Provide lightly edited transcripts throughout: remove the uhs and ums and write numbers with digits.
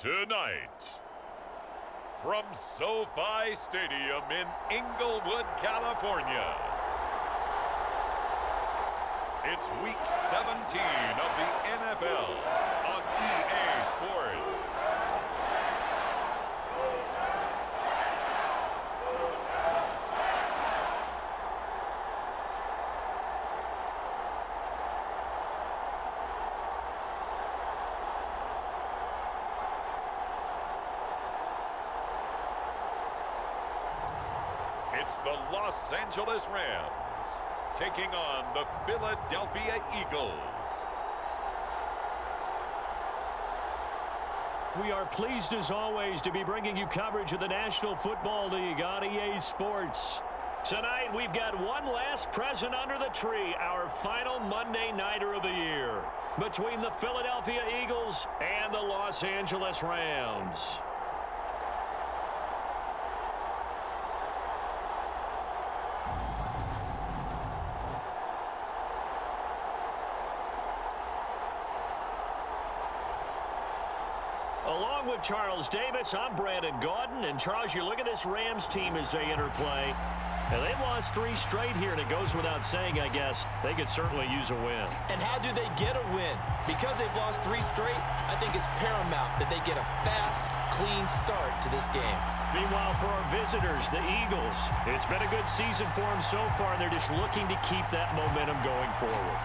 Tonight, from SoFi Stadium in Inglewood, California, it's Week 17 of the NFL on EA Sports. It's the Los Angeles Rams taking on the Philadelphia Eagles. We are pleased as always to be bringing you coverage of the National Football League on EA Sports. Tonight we've got one last present under the tree, our final Monday Nighter of the year, between the Philadelphia Eagles and the Los Angeles Rams. Along with Charles Davis, I'm Brandon Gaudin. And Charles, you look at this Rams team as they interplay. And they've lost 3 straight here, and it goes without saying, I guess, they could certainly use a win. And how do they get a win? Because they've lost 3 straight, I think it's paramount that they get a fast, clean start to this game. Meanwhile, for our visitors, the Eagles, it's been a good season for them so far, and they're just looking to keep that momentum going forward.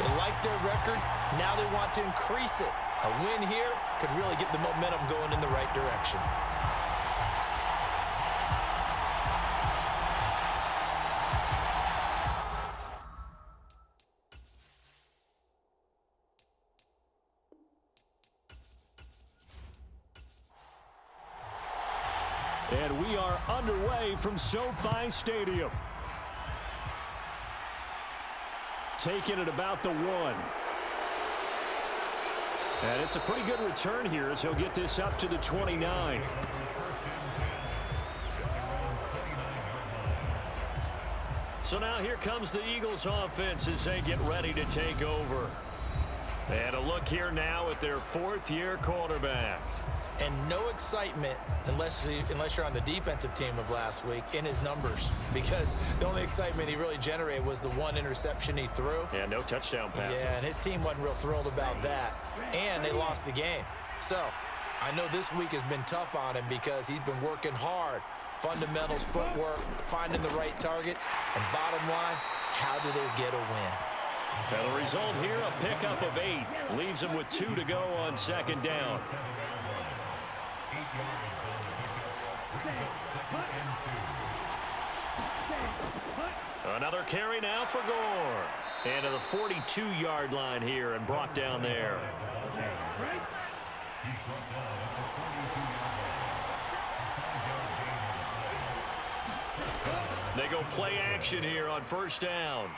They like their record. Now they want to increase it. A win here could really get the momentum going in the right direction. And we are underway from SoFi Stadium. Taking it about the 1. And it's a pretty good return here as he'll get this up to the 29. So now here comes the Eagles offense as they get ready to take over. And a look here now at their 4th-year quarterback. And no excitement unless you're on the defensive team of last week in his numbers, because the only excitement he really generated was the 1 interception he threw. Yeah, no touchdown passes. Yeah, and his team wasn't real thrilled about that. And they lost the game. So I know this week has been tough on him because he's been working hard. Fundamentals, footwork, finding the right targets. And bottom line, how do they get a win? Now the result here, a pickup of 8. Leaves him with 2 to go on 2nd down. Another carry now for Gore. And to the 42-yard line here and brought down there. They go play action here on 1st down.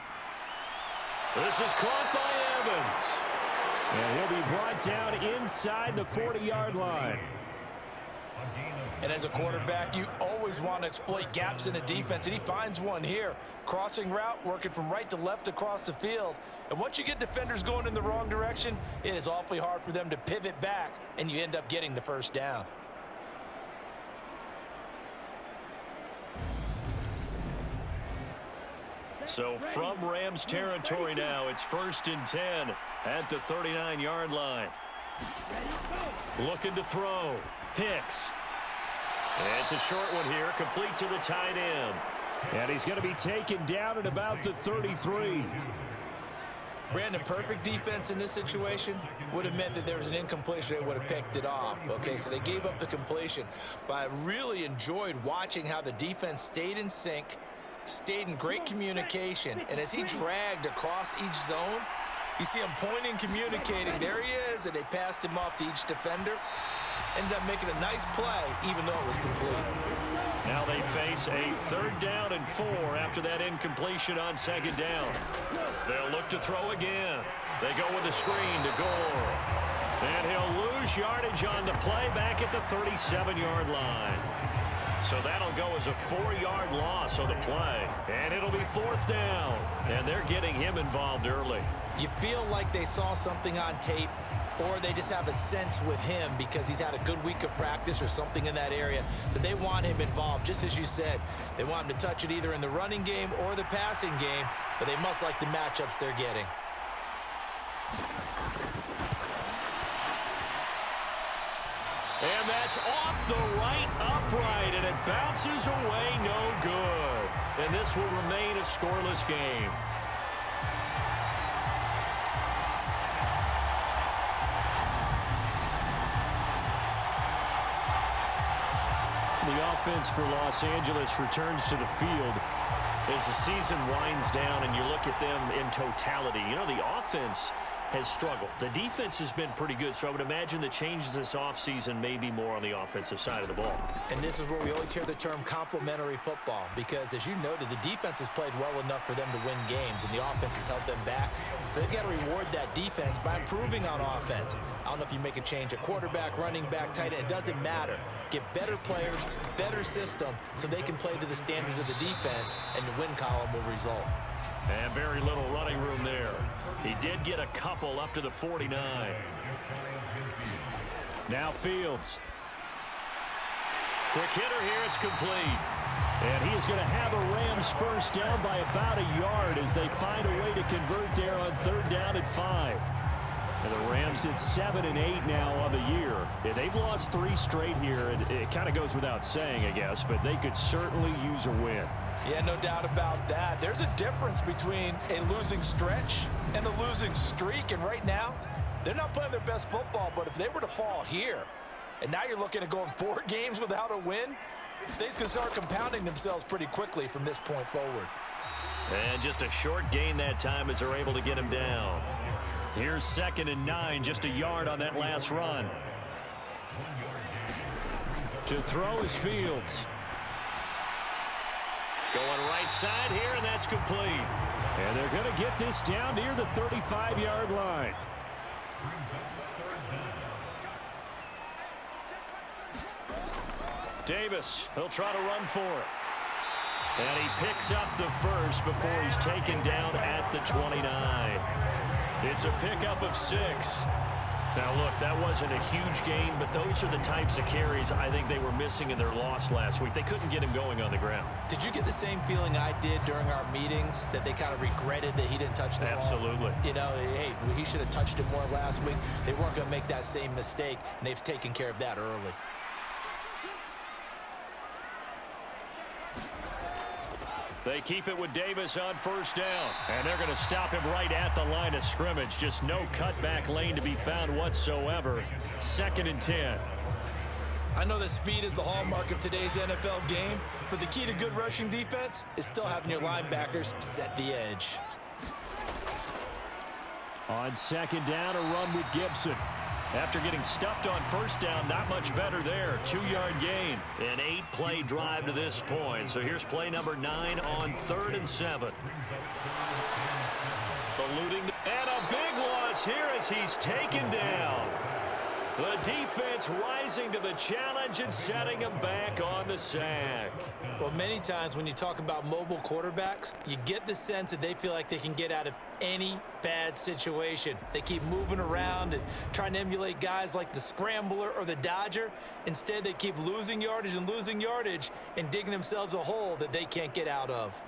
This is caught by Evans. And he'll be brought down inside the 40-yard line. And as a quarterback, you always want to exploit gaps in a defense, and he finds one here. Crossing route, working from right to left across the field. And once you get defenders going in the wrong direction, it is awfully hard for them to pivot back, and you end up getting the 1st down. So from Rams territory now, it's 1st and 10 at the 39-yard line. Looking to throw. Hicks. It's a short one here, complete to the tight end. And he's going to be taken down at about the 33. Brandon, perfect defense in this situation would have meant that there was an incompletion. They would have picked it off. Okay, so they gave up the completion. But I really enjoyed watching how the defense stayed in sync, stayed in great communication. And as he dragged across each zone, you see him pointing, communicating. There he is, and they passed him off to each defender. Ended up making a nice play, even though it was complete. Now they face a 3rd down and 4 after that incompletion on 2nd down. They'll look to throw again. They go with a screen to Gore. And he'll lose yardage on the play back at the 37-yard line. So that'll go as a 4-yard loss on the play. And it'll be 4th down. And they're getting him involved early. You feel like they saw something on tape or they just have a sense with him because he's had a good week of practice or something in that area that they want him involved. Just as you said, they want him to touch it either in the running game or the passing game, but they must like the matchups they're getting. And that's off the right upright, and it bounces away, no good. And this will remain a scoreless game. The offense for Los Angeles returns to the field as the season winds down, and you look at them in totality. You know, the offense has struggled. The defense has been pretty good, so I would imagine the changes this offseason may be more on the offensive side of the ball. And this is where we always hear the term complementary football because, as you noted, the defense has played well enough for them to win games, and the offense has held them back. So they've got to reward that defense by improving on offense. I don't know if you make a change at quarterback, running back, tight end. It doesn't matter. Get better players, better system, so they can play to the standards of the defense, and the win column will result. And very little running room there. He did get a couple up to the 49. Now Fields. Quick hitter here, it's complete. And he is going to have a Rams first down by about a yard as they find a way to convert there on 3rd down and 5. And the Rams at 7 and 8 now on the year. And they've lost 3 straight here. It kind of goes without saying, I guess, but they could certainly use a win. Yeah, no doubt about that. There's a difference between a losing stretch and a losing streak, and right now, they're not playing their best football, but if they were to fall here, and now you're looking at going 4 games without a win, things can start compounding themselves pretty quickly from this point forward. And just a short gain that time as they're able to get him down. Here's 2nd and 9, just a yard on that last run. To throw is Fields. Going right side here, and that's complete. And they're going to get this down near the 35-yard line. Davis, he'll try to run for it. And he picks up the first before he's taken down at the 29. It's a pickup of 6. Now, look, that wasn't a huge gain, but those are the types of carries I think they were missing in their loss last week. They couldn't get him going on the ground. Did you get the same feeling I did during our meetings, that they kind of regretted that he didn't touch the ball? Absolutely. You know, hey, he should have touched it more last week. They weren't going to make that same mistake, and they've taken care of that early. They keep it with Davis on 1st down. And they're going to stop him right at the line of scrimmage. Just no cutback lane to be found whatsoever. 2nd and 10. I know that speed is the hallmark of today's NFL game, but the key to good rushing defense is still having your linebackers set the edge. On 2nd down, a run with Gibson. After getting stuffed on 1st down, not much better there. 2-yard gain. An 8-play drive to this point. So here's play number 9 on 3rd and 7. Eluding, and a big loss here as he's taken down. The defense rising to the challenge and setting him back on the sack. Well, many times when you talk about mobile quarterbacks, you get the sense that they feel like they can get out of any bad situation. They keep moving around and trying to emulate guys like the Scrambler or the Dodger. Instead, they keep losing yardage and digging themselves a hole that they can't get out of.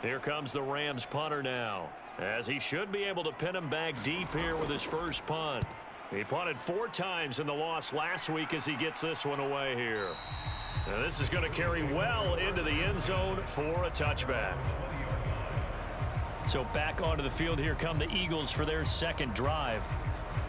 Here comes the Rams punter now, as he should be able to pin him back deep here with his first punt. He punted 4 times in the loss last week as he gets this one away here. Now this is going to carry well into the end zone for a touchback. So back onto the field here come the Eagles for their 2nd drive.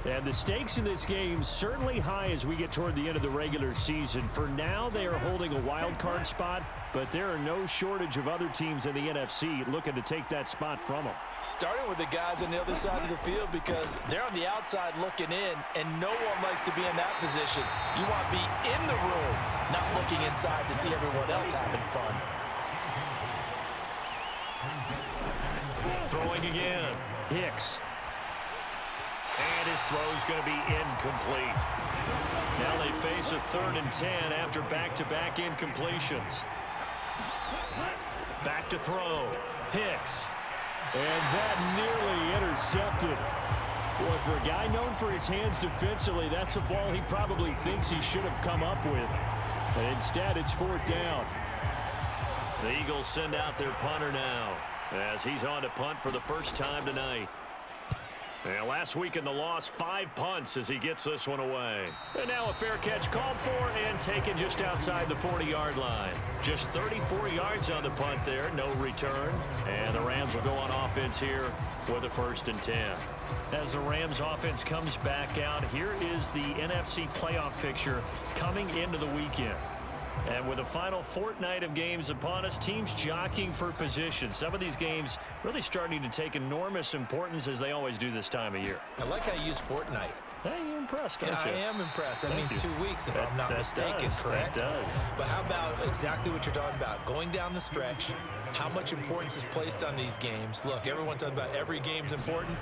And the stakes in this game certainly high as we get toward the end of the regular season. For now, they are holding a wild card spot, but there are no shortage of other teams in the NFC looking to take that spot from them. Starting with the guys on the other side of the field because they're on the outside looking in, and no one likes to be in that position. You want to be in the room, not looking inside to see everyone else having fun. Throwing again. Hicks. And his throw's going to be incomplete. Now they face a 3rd and 10 after back-to-back incompletions. Back to throw. Hicks. And that nearly intercepted. Boy, for a guy known for his hands defensively, that's a ball he probably thinks he should have come up with. But instead, it's 4th down. The Eagles send out their punter now as he's on to punt for the first time tonight. And last week in the loss, 5 punts as he gets this one away. And now a fair catch called for and taken just outside the 40-yard line. Just 34 yards on the punt there, no return. And the Rams will go on offense here with a 1st and 10. As the Rams offense comes back out, here is the NFC playoff picture coming into the weekend. And with the final fortnight of games upon us, teams jockeying for position. Some of these games really starting to take enormous importance as they always do this time of year. I like how you use fortnight. Hey, you're impressed, aren't you? I am impressed. That means 2 weeks, if I'm not mistaken, does, correct? That does. But how about exactly what you're talking about? Going down the stretch, how much importance is placed on these games. Look, everyone talks about every game's important.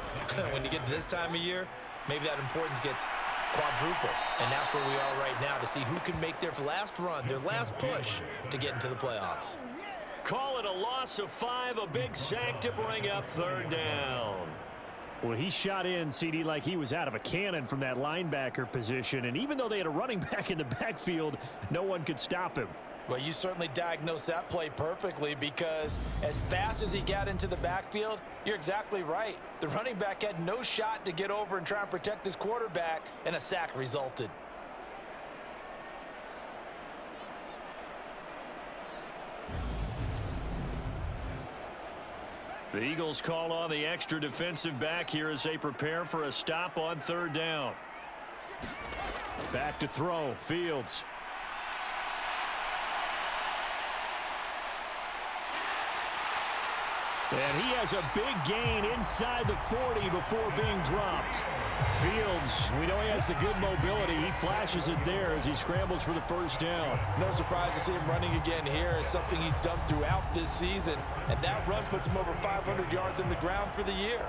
When you get to this time of year, maybe that importance gets quadruple. And that's where we are right now to see who can make their last run, their last push to get into the playoffs. Call it a loss of 5, a big sack to bring up 3rd down. Well, he shot in, CD, like he was out of a cannon from that linebacker position. And even though they had a running back in the backfield, no one could stop him. Well, you certainly diagnosed that play perfectly because as fast as he got into the backfield, you're exactly right. The running back had no shot to get over and try and protect his quarterback, and a sack resulted. The Eagles call on the extra defensive back here as they prepare for a stop on 3rd down. Back to throw. Fields. And he has a big gain inside the 40 before being dropped. Fields, we know he has the good mobility. He flashes it there as he scrambles for the 1st down. No surprise to see him running again here. It's something he's done throughout this season. And that run puts him over 500 yards on the ground for the year.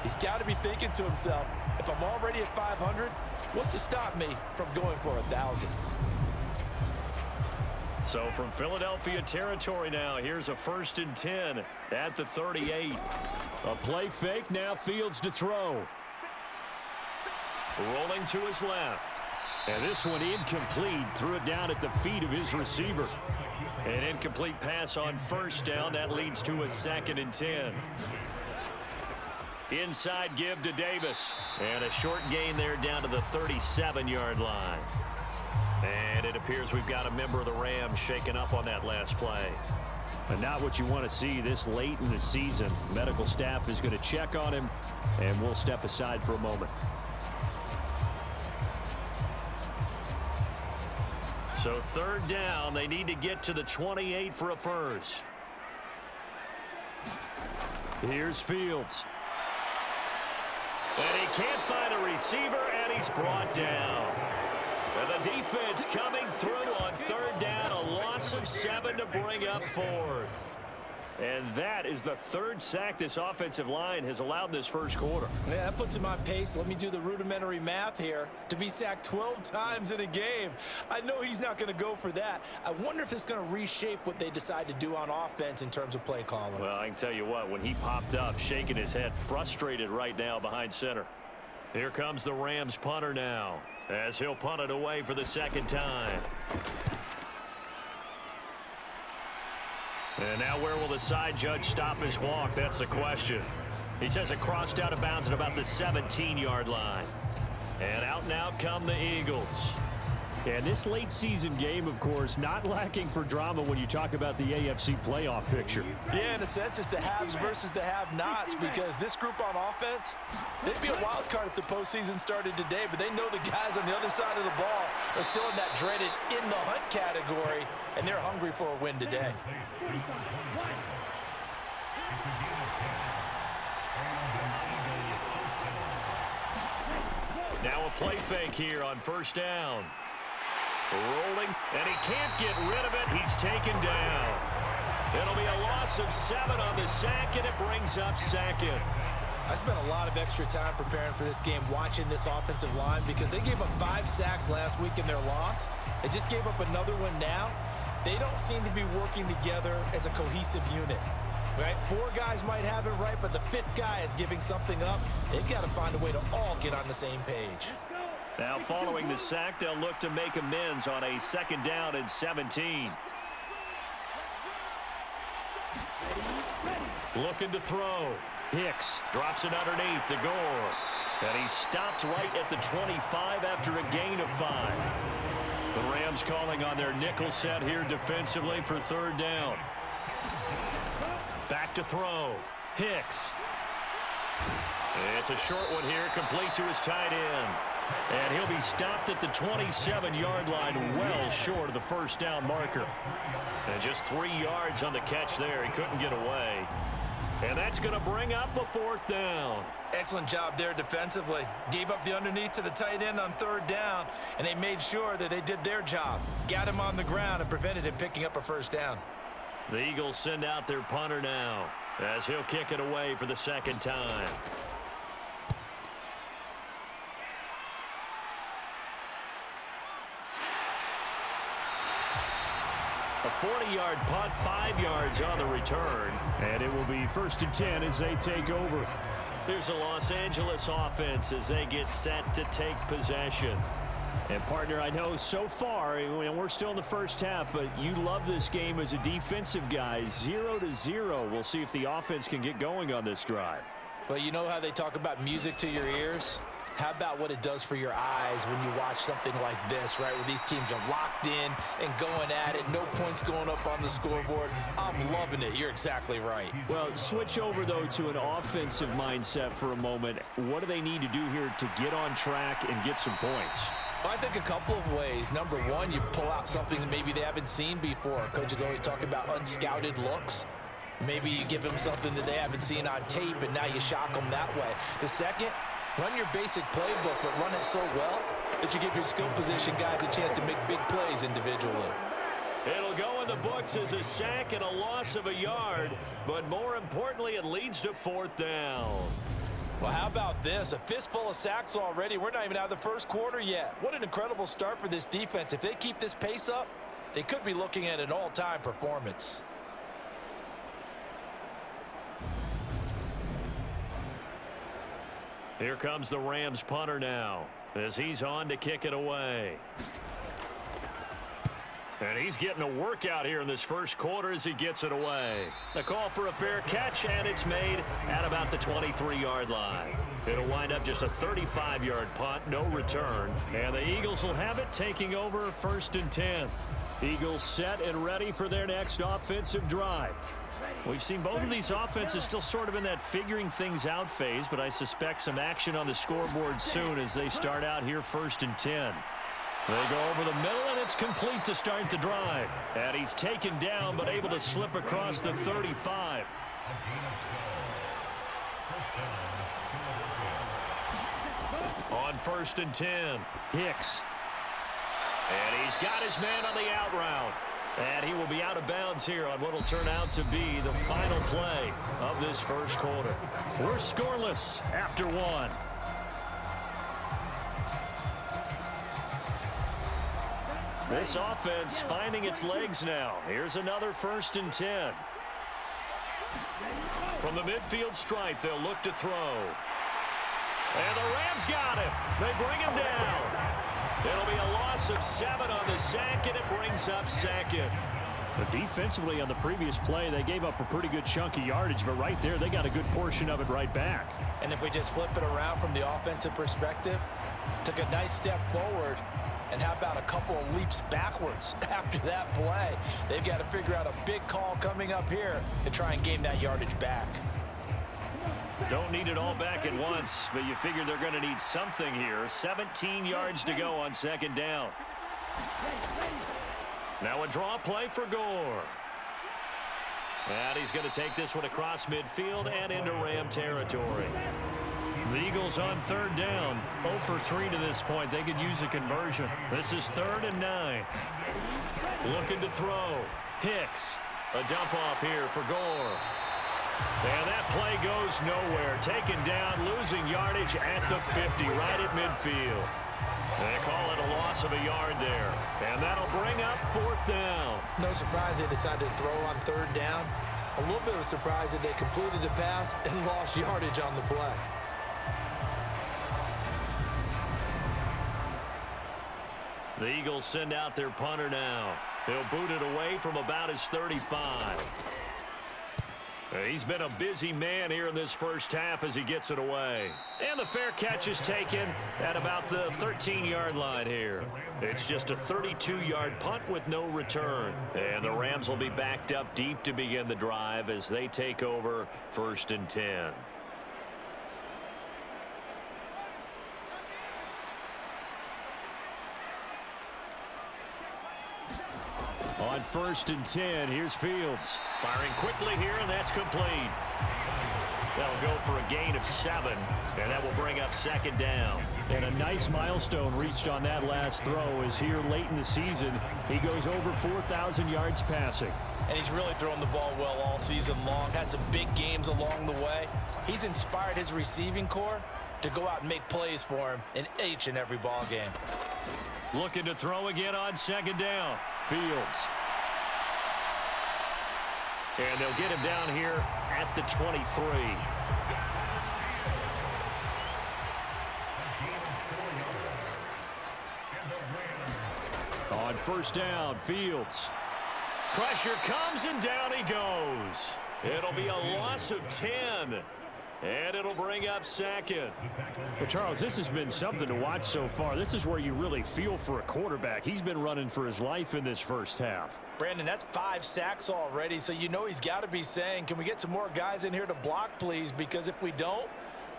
He's got to be thinking to himself, if I'm already at 500, what's to stop me from going for 1,000? So from Philadelphia territory now, here's a 1st and 10 at the 38. A play fake, now Fields to throw. Rolling to his left. And this one incomplete. Threw it down at the feet of his receiver. An incomplete pass on 1st down. That leads to a 2nd and 10. Inside give to Davis. And a short gain there down to the 37-yard line. And it appears we've got a member of the Rams shaken up on that last play. But not what you want to see this late in the season. Medical staff is going to check on him, and we'll step aside for a moment. So 3rd down, they need to get to the 28 for a 1st. Here's Fields. And he can't find a receiver, and he's brought down. And the defense coming through on 3rd down, a loss of 7 to bring up 4th. And that is the 3rd sack this offensive line has allowed this 1st quarter. Yeah, that puts him on pace. Let me do the rudimentary math here. To be sacked 12 times in a game, I know he's not going to go for that. I wonder if it's going to reshape what they decide to do on offense in terms of play calling. Well, I can tell you what, when he popped up, shaking his head, frustrated right now behind center. Here comes the Rams punter now, as he'll punt it away for the 2nd time. And now where will the side judge stop his walk? That's the question. He says it crossed out of bounds at about the 17-yard line. And out come the Eagles. And this late season game, of course, not lacking for drama when you talk about the AFC playoff picture. Yeah, in a sense, it's the haves versus the have-nots because this group on offense, they'd be a wild card if the postseason started today, but they know the guys on the other side of the ball are still in that dreaded in-the-hunt category, and they're hungry for a win today. Now a play fake here on 1st down. Rolling, and he can't get rid of it. He's taken down. It'll be a loss of 7 on the sack, and it brings up 2nd. I spent a lot of extra time preparing for this game, watching this offensive line, because they gave up 5 sacks last week in their loss. They just gave up another one now. they don't seem to be working together as a cohesive unit. Right? 4 guys might have it right, but the 5th guy is giving something up. They've got to find a way to all get on the same page. Now following the sack, they'll look to make amends on a 2nd down and 17. Looking to throw. Hicks Drops it underneath to Gore. And he stopped right at the 25 after a gain of 5. The Rams calling on their nickel set here defensively for 3rd down. Back to throw. Hicks. It's a short one here, complete to his tight end. And he'll be stopped at the 27-yard line, well short of the 1st down marker. And just 3 yards on the catch there. He couldn't get away. And that's going to bring up a 4th down. Excellent job there defensively. Gave up the underneath to the tight end on 3rd down, and they made sure that they did their job. Got him on the ground and prevented him picking up a 1st down. The Eagles send out their punter now as he'll kick it away for the 2nd time. A 40-yard punt, 5 yards on the return. And it will be 1st and 10 as they take over. Here's the Los Angeles offense as they get set to take possession. And, partner, I know so far, we're still in the 1st half, but you love this game as a defensive guy. 0-0. We'll see if the offense can get going on this drive. Well, you know how they talk about music to your ears? How about what it does for your eyes when you watch something like this, right, where these teams are locked in and going at it, no points going up on the scoreboard? I'm loving it. You're exactly right. Well, switch over, though, to an offensive mindset for a moment. What do they need to do here to get on track and get some points? Well, I think a couple of ways. Number one, you pull out something that maybe they haven't seen before. Coaches always talk about unscouted looks. Maybe you give them something that they haven't seen on tape, and now you shock them that way. The second, run your basic playbook, but run it so well that you give your skill position guys a chance to make big plays individually. It'll go in the books as a sack and a loss of a yard, but more importantly, it leads to 4th down. Well, how about this? A fistful of sacks already. We're not even out of the 1st quarter yet. What an incredible start for this defense. If they keep this pace up, they could be looking at an all-time performance. Here comes the Rams punter now as he's on to kick it away. And he's getting a workout here in this 1st quarter as he gets it away. The call for a fair catch, and it's made at about the 23-yard line. It'll wind up just a 35-yard punt, no return. And the Eagles will have it, taking over 1st and 10. Eagles set and ready for their next offensive drive. We've seen both of these offenses still sort of in that figuring things out phase, but I suspect some action on the scoreboard soon as they start out here 1st and 10. They go over the middle, and it's complete to start the drive. And he's taken down, but able to slip across the 35. On 1st and 10, Hicks. and he's got his man on the out route. And he will be out of bounds here on what will turn out to be the final play of this 1st quarter. We're scoreless after 1. This offense finding its legs now. Here's another 1st and 10. From the midfield stripe, they'll look to throw. And the Rams got him. They bring him down. It'll be a loss of 7 on the sack, and it brings up 2nd. But defensively on the previous play, they gave up a pretty good chunk of yardage, but right there, they got a good portion of it right back. And if we just flip it around from the offensive perspective, took a nice step forward, and how about a couple of leaps backwards after that play? They've got to figure out a big call coming up here to try and gain that yardage back. Don't need it all back at once, but you figure they're going to need something here. 17 yards to go on 2nd down. Now a draw play for Gore. And he's going to take this one across midfield and into Ram territory. The Eagles on 3rd down. 0 for 3 to this point. They could use a conversion. This is 3rd and 9. Looking to throw. Hicks. A dump off here for Gore. And that play goes nowhere. Taken down, losing yardage at the 50, right at midfield. They call it a loss of a yard there. And that'll bring up 4th down. No surprise they decided to throw on 3rd down. A little bit of a surprise that they completed the pass and lost yardage on the play. The Eagles send out their punter now. He'll boot it away from about his 35. He's been a busy man here in this first half as he gets it away. And the fair catch is taken at about the 13-yard line here. It's just a 32-yard punt with no return. And the Rams will be backed up deep to begin the drive as they take over 1st and 10. On 1st and 10, here's Fields. Firing quickly here, and that's complete. That'll go for a gain of 7, and that will bring up 2nd down. And a nice milestone reached on that last throw as here late in the season, he goes over 4,000 yards passing. And he's really thrown the ball well all season long. Had some big games along the way. He's inspired his receiving corps to go out and make plays for him in each and every ball game. Looking to throw again on 2nd down. Fields. And they'll get him down here at the 23. On 1st down, Fields. Pressure comes and down he goes. It'll be a loss of 10. And it'll bring up 2nd. But, Charles, this has been something to watch so far. This is where you really feel for a quarterback. He's been running for his life in this first half. Brandon, that's 5 sacks already, so you know he's got to be saying, can we get some more guys in here to block, please? Because if we don't,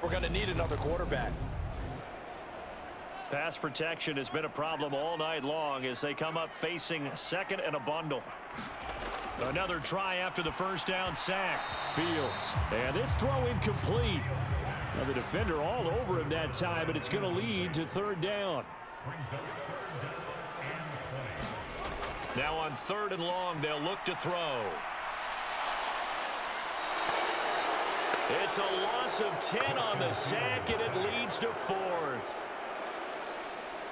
we're going to need another quarterback. Pass protection has been a problem all night long as they come up facing 2nd and a bundle. Another try after the 1st down sack. Fields. And this throw incomplete. Now the defender all over him that time, but it's going to lead to 3rd down. Now on 3rd and long, they'll look to throw. It's a loss of 10 on the sack, and it leads to 4th.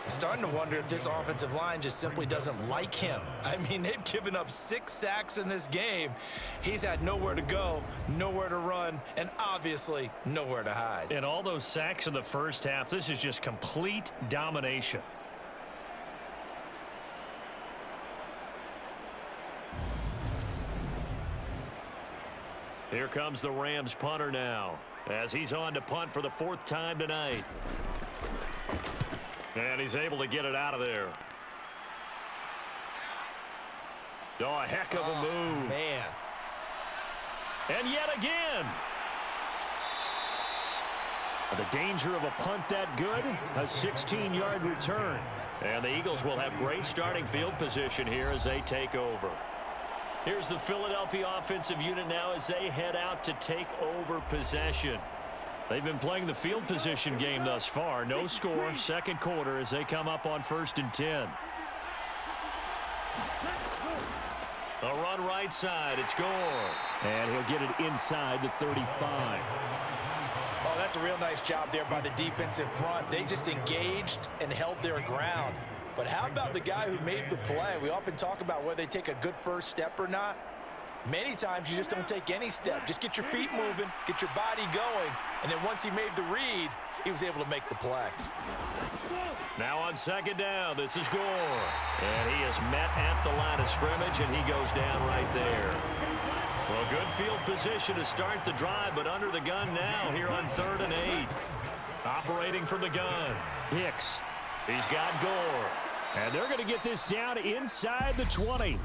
I'm starting to wonder if this offensive line just simply doesn't like him. I mean, they've given up 6 sacks in this game. He's had nowhere to go, nowhere to run, and obviously nowhere to hide. And all those sacks in the first half, this is just complete domination. Here comes the Rams punter now as he's on to punt for the 4th time tonight. And he's able to get it out of there. Oh, a heck of a move. Man. And yet again. The danger of a punt that good, a 16-yard return. And the Eagles will have great starting field position here as they take over. Here's the Philadelphia offensive unit now as they head out to take over possession. They've been playing the field position game thus far. No score, 2nd quarter as they come up on 1st and 10. A run right side. It's Gore. And he'll get it inside the 35. Oh, that's a real nice job there by the defensive front. They just engaged and held their ground. But how about the guy who made the play? We often talk about whether they take a good first step or not. Many times you just don't take any step. Just get your feet moving, get your body going, and then once he made the read, he was able to make the play. Now on 2nd down, this is Gore. And he is met at the line of scrimmage, and he goes down right there. Well, good field position to start the drive, but under the gun now here on 3rd and 8. Operating from the gun. Hicks. He's got Gore. And they're going to get this down inside the 20.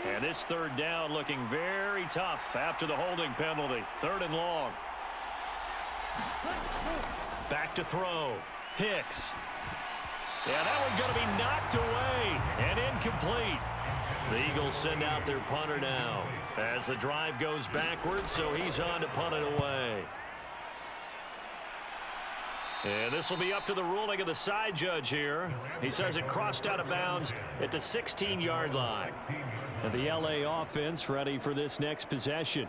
And this 3rd down looking very tough after the holding penalty. 3rd and long. Back to throw. Hicks. Yeah, that one going to be knocked away and incomplete. The Eagles send out their punter now as the drive goes backwards, so he's on to punt it away. And this will be up to the ruling of the side judge here. He says it crossed out of bounds at the 16-yard line. And the LA offense ready for this next possession.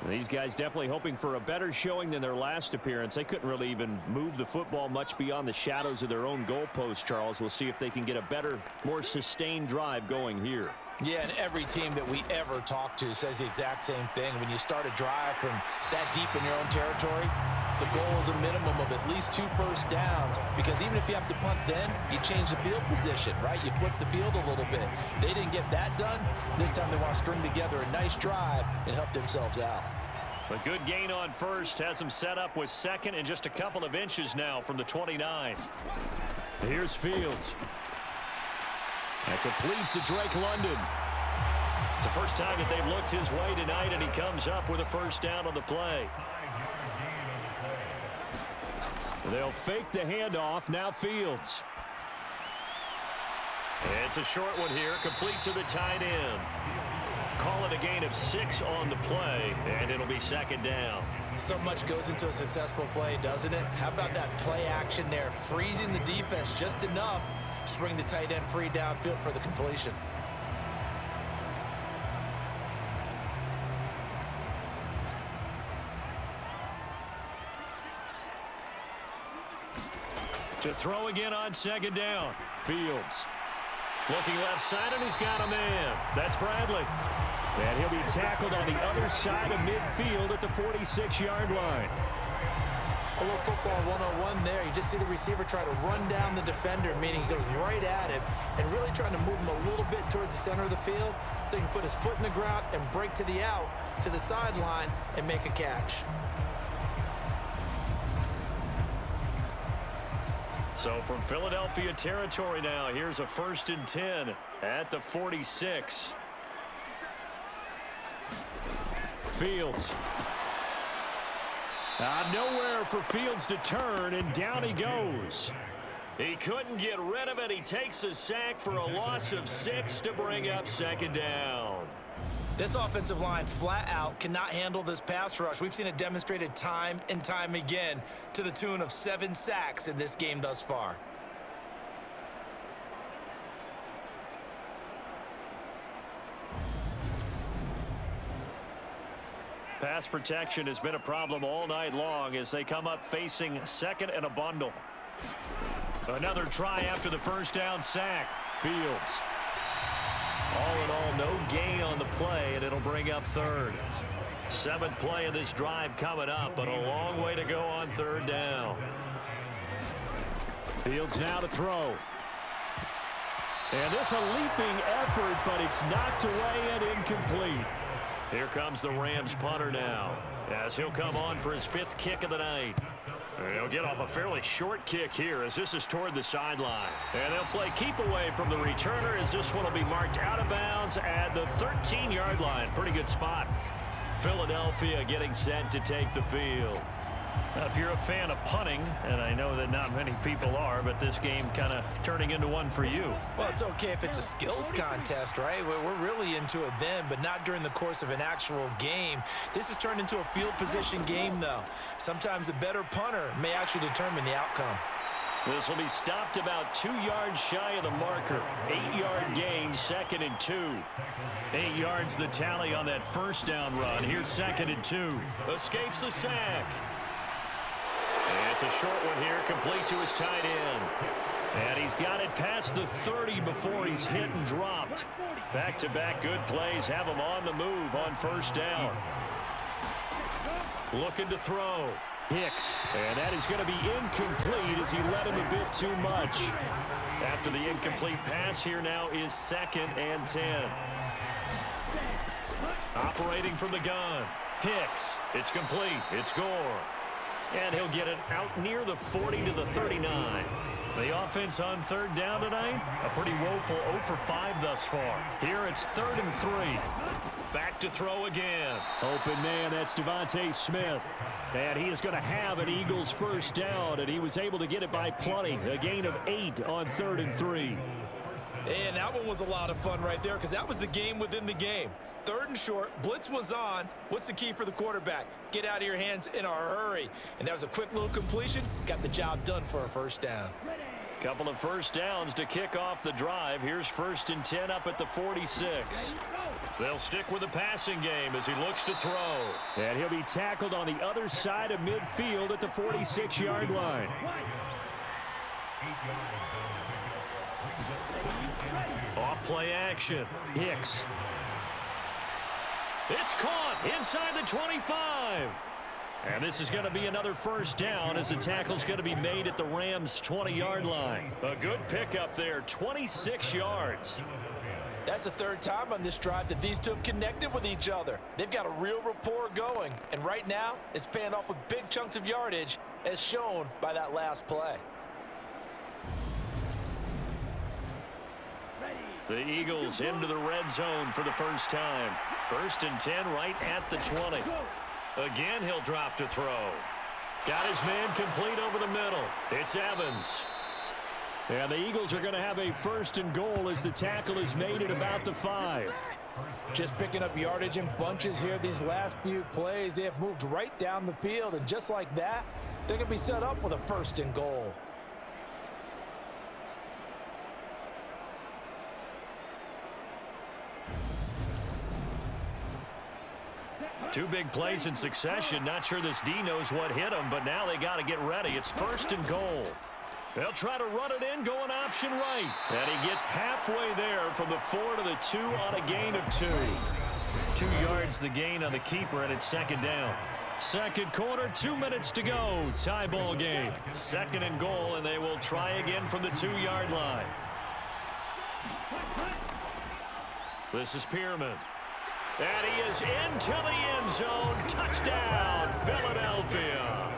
These guys definitely hoping for a better showing than their last appearance. They couldn't really even move the football much beyond the shadows of their own goalpost, Charles. We'll see if they can get a better, more sustained drive going here. Yeah, and every team that we ever talk to says the exact same thing. When you start a drive from that deep in your own territory, the goal is a minimum of at least 2 first downs, because even if you have to punt then, you change the field position, right? You flip the field a little bit. They didn't get that done. This time they want to string together a nice drive and help themselves out. A good gain on first has them set up with second and just a couple of inches now from the 29. Here's Fields. And complete to Drake London. It's the first time that they've looked his way tonight, and he comes up with a first down on the play. They'll fake the handoff. Now Fields. It's a short one here, complete to the tight end. Call it a gain of 6 on the play, and it'll be second down. So much goes into a successful play, doesn't it? How about that play action there, freezing the defense just enough to bring the tight end free downfield for the completion. To throw again on second down. Fields. Looking left side, and he's got a man. That's Bradley. And he'll be tackled on the other side of midfield at the 46-yard line. A little football 101 there. You just see the receiver try to run down the defender, meaning he goes right at him and really trying to move him a little bit towards the center of the field so he can put his foot in the ground and break to the out, to the sideline, and make a catch. So from Philadelphia territory now, here's a 1st and 10 at the 46. Fields. Nowhere for Fields to turn, and down he goes. He couldn't get rid of it. He takes a sack for a loss of 6 to bring up second down. This offensive line flat out cannot handle this pass rush. We've seen it demonstrated time and time again to the tune of 7 sacks in this game thus far. Pass protection has been a problem all night long as they come up facing second and a bundle. Another try after the first down sack. Fields. All in all, no gain on the play, and it'll bring up third. 7th play of this drive coming up, but a long way to go on third down. Fields now to throw. And this a leaping effort, but it's knocked away and incomplete. Here comes the Rams punter now, as he'll come on for his 5th kick of the night. He'll get off a fairly short kick here as this is toward the sideline. And they'll play keep away from the returner as this one will be marked out of bounds at the 13-yard line. Pretty good spot. Philadelphia getting set to take the field. Now, if you're a fan of punting, and I know that not many people are, but this game kind of turning into one for you. Well, it's okay if it's a skills contest, right? We're really into it then, but not during the course of an actual game. This has turned into a field position game, though. Sometimes the better punter may actually determine the outcome. This will be stopped about 2 yards shy of the marker. 8-yard gain, 2nd and 2. 8 yards the tally on that first down run. Here's 2nd and 2. Escapes the sack. It's a short one here, complete to his tight end. And he's got it past the 30 before he's hit and dropped. Back-to-back good plays have him on the move on first down. Looking to throw. Hicks. And that is going to be incomplete as he led him a bit too much. After the incomplete pass, here now is 2nd and 10. Operating from the gun. Hicks. It's complete. It's Gore. And he'll get it out near the 40 to the 39. The offense on third down tonight, a pretty woeful 0 for 5 thus far. Here it's 3rd and 3. Back to throw again. Open man, that's Devontae Smith. And he is going to have an Eagles first down, and he was able to get it by plenty. A gain of 8 on 3rd and 3. And that one was a lot of fun right there because that was the game within the game. 3rd and short. Blitz was on. What's the key for the quarterback? Get out of your hands in a hurry. And that was a quick little completion. Got the job done for a first down. Couple of first downs to kick off the drive. Here's 1st and 10 up at the 46. They'll stick with the passing game as he looks to throw. And he'll be tackled on the other side of midfield at the 46-yard line. Off play action. Hicks. It's caught inside the 25. And this is going to be another first down as the tackle's going to be made at the Rams' 20-yard line. A good pickup there, 26 yards. That's the 3rd time on this drive that these two have connected with each other. They've got a real rapport going, and right now it's paying off with big chunks of yardage as shown by that last play. The Eagles into the red zone for the first time. 1st and 10 right at the 20. Again, he'll drop to throw. Got his man complete over the middle. It's Evans. And the Eagles are going to have a 1st and goal as the tackle is made at about the 5. Just picking up yardage in bunches here these last few plays. They have moved right down the field, and just like that, they're going to be set up with a 1st and goal. Two big plays in succession. Not sure this D knows what hit him, but now they got to get ready. It's 1st and goal. They'll try to run it in, going option right. And he gets halfway there from the 4 to the 2 on a gain of 2. 2 yards the gain on the keeper, and it's 2nd down. 2nd quarter, 2 minutes to go. Tie ball game. 2nd and goal, and they will try again from the 2-yard line. This is Pierman. And he is into the end zone. Touchdown, Philadelphia.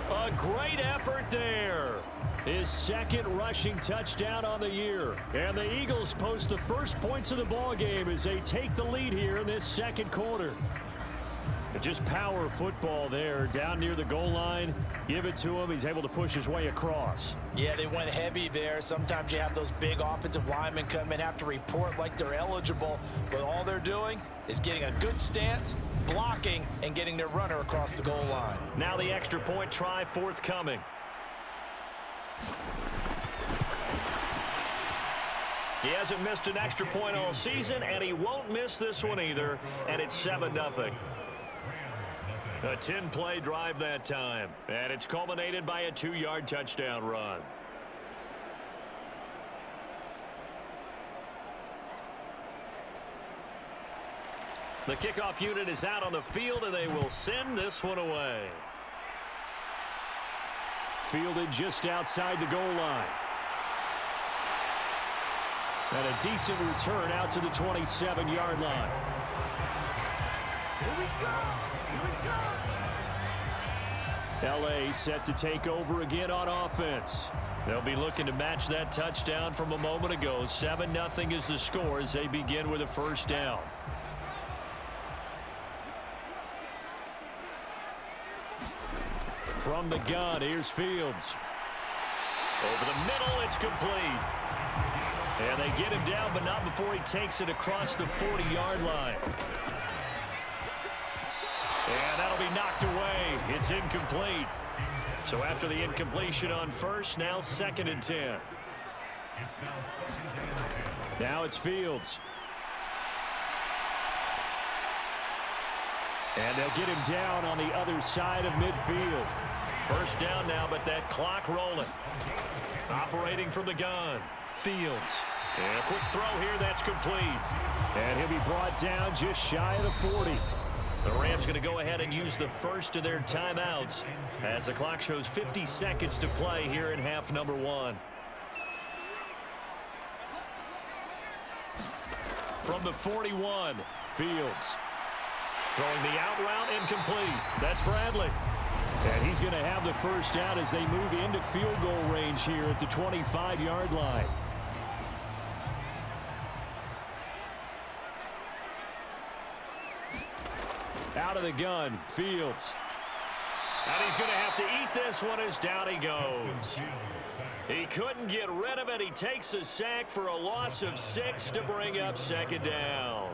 A great effort there. His 2nd rushing touchdown on the year. And the Eagles post the first points of the ball game as they take the lead here in this 2nd quarter. Just power football there down near the goal line. Give it to him. He's able to push his way across. Yeah, they went heavy there. Sometimes you have those big offensive linemen come in, have to report like they're eligible, but all they're doing is getting a good stance, blocking, and getting their runner across the goal line. Now the extra point try forthcoming. He hasn't missed an extra point all season, and he won't miss this one either, and it's 7-0. A 10-play drive that time, and it's culminated by a 2-yard touchdown run. The kickoff unit is out on the field, and they will send this one away. Fielded just outside the goal line. And a decent return out to the 27-yard line. Here we go! LA set to take over again on offense. They'll be looking to match that touchdown from a moment ago. 7-0 is the score as they begin with a first down. From the gun, here's Fields. Over the middle, it's complete. And they get him down, but not before he takes it across the 40-yard line. And that'll be knocked away. It's incomplete. So after the incompletion on first, now 2nd and 10. Now it's Fields. And they'll get him down on the other side of midfield. First down now, but that clock rolling. Operating from the gun. Fields. And a quick throw here, that's complete. And he'll be brought down just shy of the 40. The Rams going to go ahead and use the first of their timeouts as the clock shows 50 seconds to play here in half number 1. From the 41, Fields. throwing the out route, incomplete. That's Bradley. And he's going to have the first down as they move into field goal range here at the 25-yard line. Out of the gun, Fields. And he's going to have to eat this one as down he goes. He couldn't get rid of it. He takes a sack for a loss of 6 to bring up 2nd down.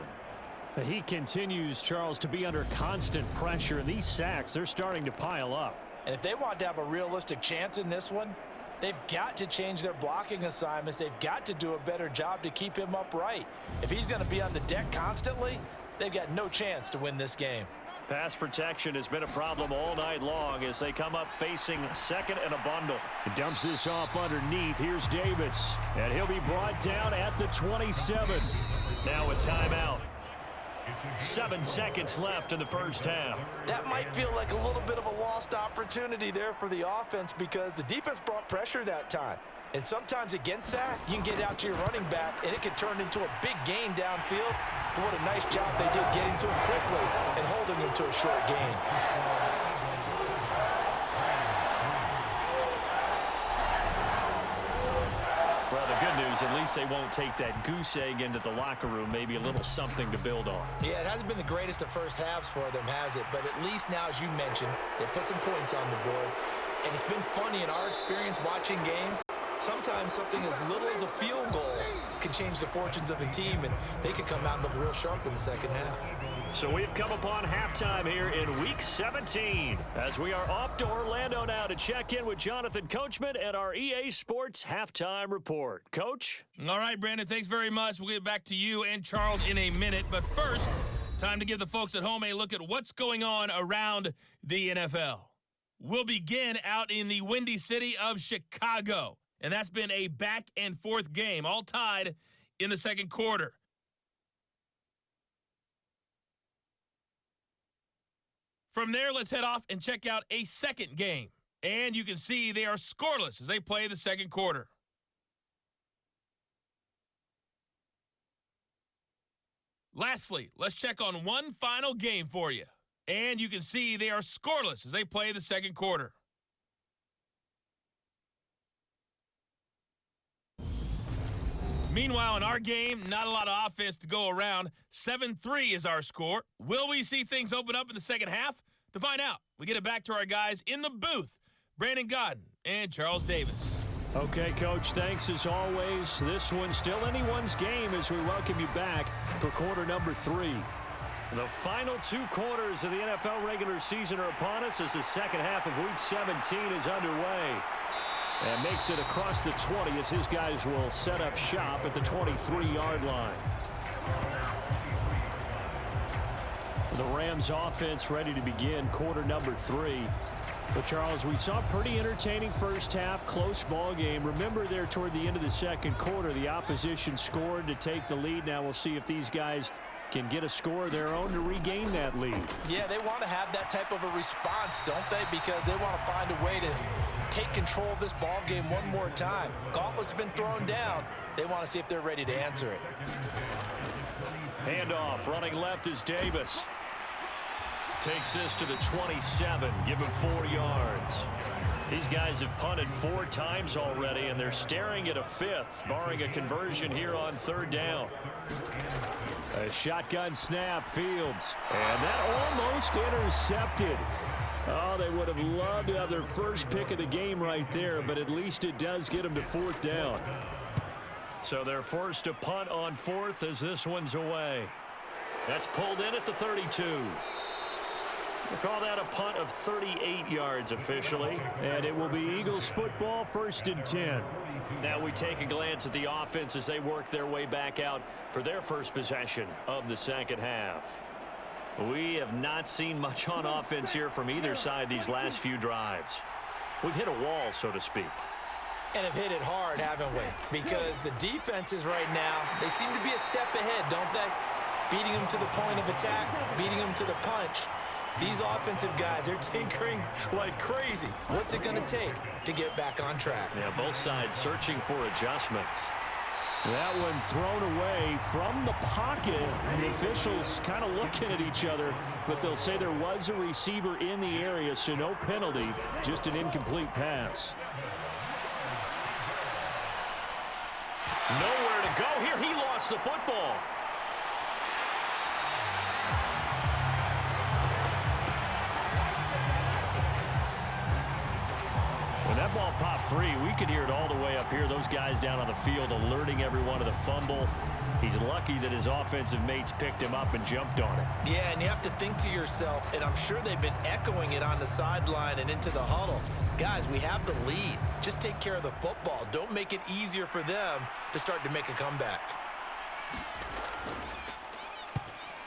He continues, Charles, to be under constant pressure, and these sacks, they're starting to pile up. And if they want to have a realistic chance in this one, they've got to change their blocking assignments. They've got to do a better job to keep him upright. If he's going to be on the deck constantly, they've got no chance to win this game. Pass protection has been a problem all night long as they come up facing second and a bundle. He dumps this off underneath. Here's Davis, and he'll be brought down at the 27. Now a timeout. 7 seconds left in the first half. That might feel like a little bit of a lost opportunity there for the offense because the defense brought pressure that time. And sometimes against that, you can get out to your running back, and it can turn into a big gain downfield. But what a nice job they did getting to him quickly and holding him to a short gain. Well, the good news, at least they won't take that goose egg into the locker room. Maybe a little something to build on. Yeah, it hasn't been the greatest of first halves for them, has it? But at least now, as you mentioned, they put some points on the board. And it's been funny in our experience watching games. Sometimes something as little as a field goal can change the fortunes of a team, and they could come out and look real sharp in the second half. So we've come upon halftime here in Week 17 as we are off to Orlando now to check in with Jonathan Coachman and our EA Sports Halftime Report. Coach? All right, Brandon, thanks very much. We'll get back to you and Charles in a minute. But first, time to give the folks at home a look at what's going on around the NFL. We'll begin out in the windy city of Chicago. And that's been a back-and-forth game, all tied in the second quarter. From there, let's head off and check out a second game. And you can see they are scoreless as they play the second quarter. Lastly, let's check on one final game for you. And you can see they are scoreless as they play the second quarter. Meanwhile, in our game, not a lot of offense to go around. 7-3 is our score. Will we see things open up in the second half? To find out, we get it back to our guys in the booth, Brandon Godden and Charles Davis. Okay, Coach, thanks as always. This one's still anyone's game as we welcome you back for quarter number 3. The final 2 quarters of the NFL regular season are upon us as the second half of Week 17 is underway. And makes it across the 20 as his guys will set up shop at the 23-yard line. The Rams offense ready to begin quarter number 3. But, Charles, we saw a pretty entertaining first half, close ball game. Remember there toward the end of the second quarter, the opposition scored to take the lead. Now we'll see if these guys can get a score of their own to regain that lead. Yeah, they want to have that type of a response, don't they? Because they want to find a way to take control of this ball game one more time. Gauntlet's been thrown down. They want to see if they're ready to answer it. Handoff, running left is Davis. Takes this to the 27, give him 4 yards. These guys have punted 4 times already, and they're staring at a 5th, barring a conversion here on 3rd down. A shotgun snap, Fields. And that almost intercepted. Oh, they would have loved to have their first pick of the game right there, but at least it does get them to 4th down. So they're forced to punt on 4th as this one's away. That's pulled in at the 32. We'll call that a punt of 38 yards officially. And it will be Eagles football, 1st and 10. Now we take a glance at the offense as they work their way back out for their first possession of the second half. We have not seen much on offense here from either side these last few drives. We've hit a wall, so to speak. And have hit it hard, haven't we? Because the defenses right now, they seem to be a step ahead, don't they? Beating them to the point of attack, beating them to the punch. These offensive guys, they're tinkering like crazy. What's it going to take to get back on track? Yeah, both sides searching for adjustments. That one thrown away from the pocket. The officials kind of looking at each other, but they'll say there was a receiver in the area, so no penalty, just an incomplete pass. Nowhere to go here. He lost the football. When that ball popped free. We could hear it all the way up here. Those guys down on the field alerting everyone of the fumble. He's lucky that his offensive mates picked him up and jumped on it. Yeah, and you have to think to yourself, and I'm sure they've been echoing it on the sideline and into the huddle. Guys, we have the lead. Just take care of the football. Don't make it easier for them to start to make a comeback.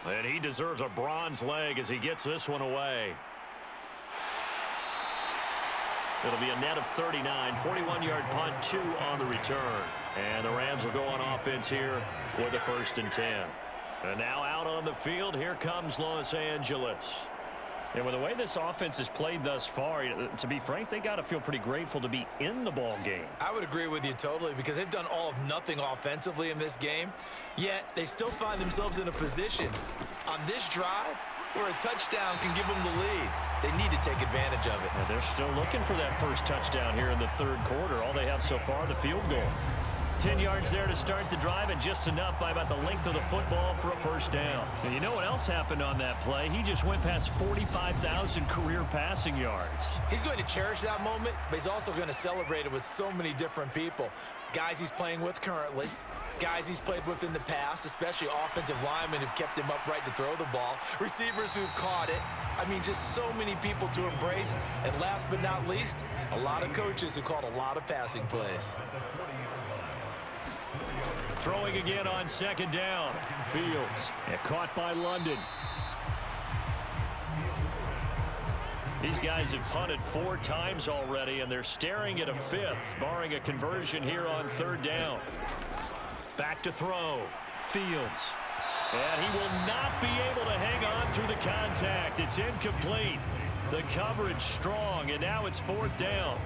And he deserves a bronze leg as he gets this one away. It'll be a net of 39, 41-yard punt, 2 on the return. And the Rams will go on offense here with a 1st and 10. And now out on the field, here comes Los Angeles. And with the way this offense has played thus far, to be frank, they got to feel pretty grateful to be in the ball game. I would agree with you totally because they've done all of nothing offensively in this game, yet they still find themselves in a position on this drive where a touchdown can give them the lead. They need to take advantage of it. And they're still looking for that first touchdown here in the 3rd quarter. All they have so far, the field goal. 10 yards there to start the drive, and just enough by about the length of the football for a 1st down. And you know what else happened on that play? He just went past 45,000 career passing yards. He's going to cherish that moment, but he's also going to celebrate it with so many different people. Guys he's playing with currently, guys he's played with in the past, especially offensive linemen who've kept him upright to throw the ball, receivers who've caught it. I mean, just so many people to embrace. And last but not least, a lot of coaches who called a lot of passing plays. Throwing again on 2nd down. Fields. And caught by London. These guys have punted 4 times already, and they're staring at a 5th, barring a conversion here on 3rd down. Back to throw. Fields. And he will not be able to hang on through the contact. It's incomplete. The coverage strong, and now it's 4th down.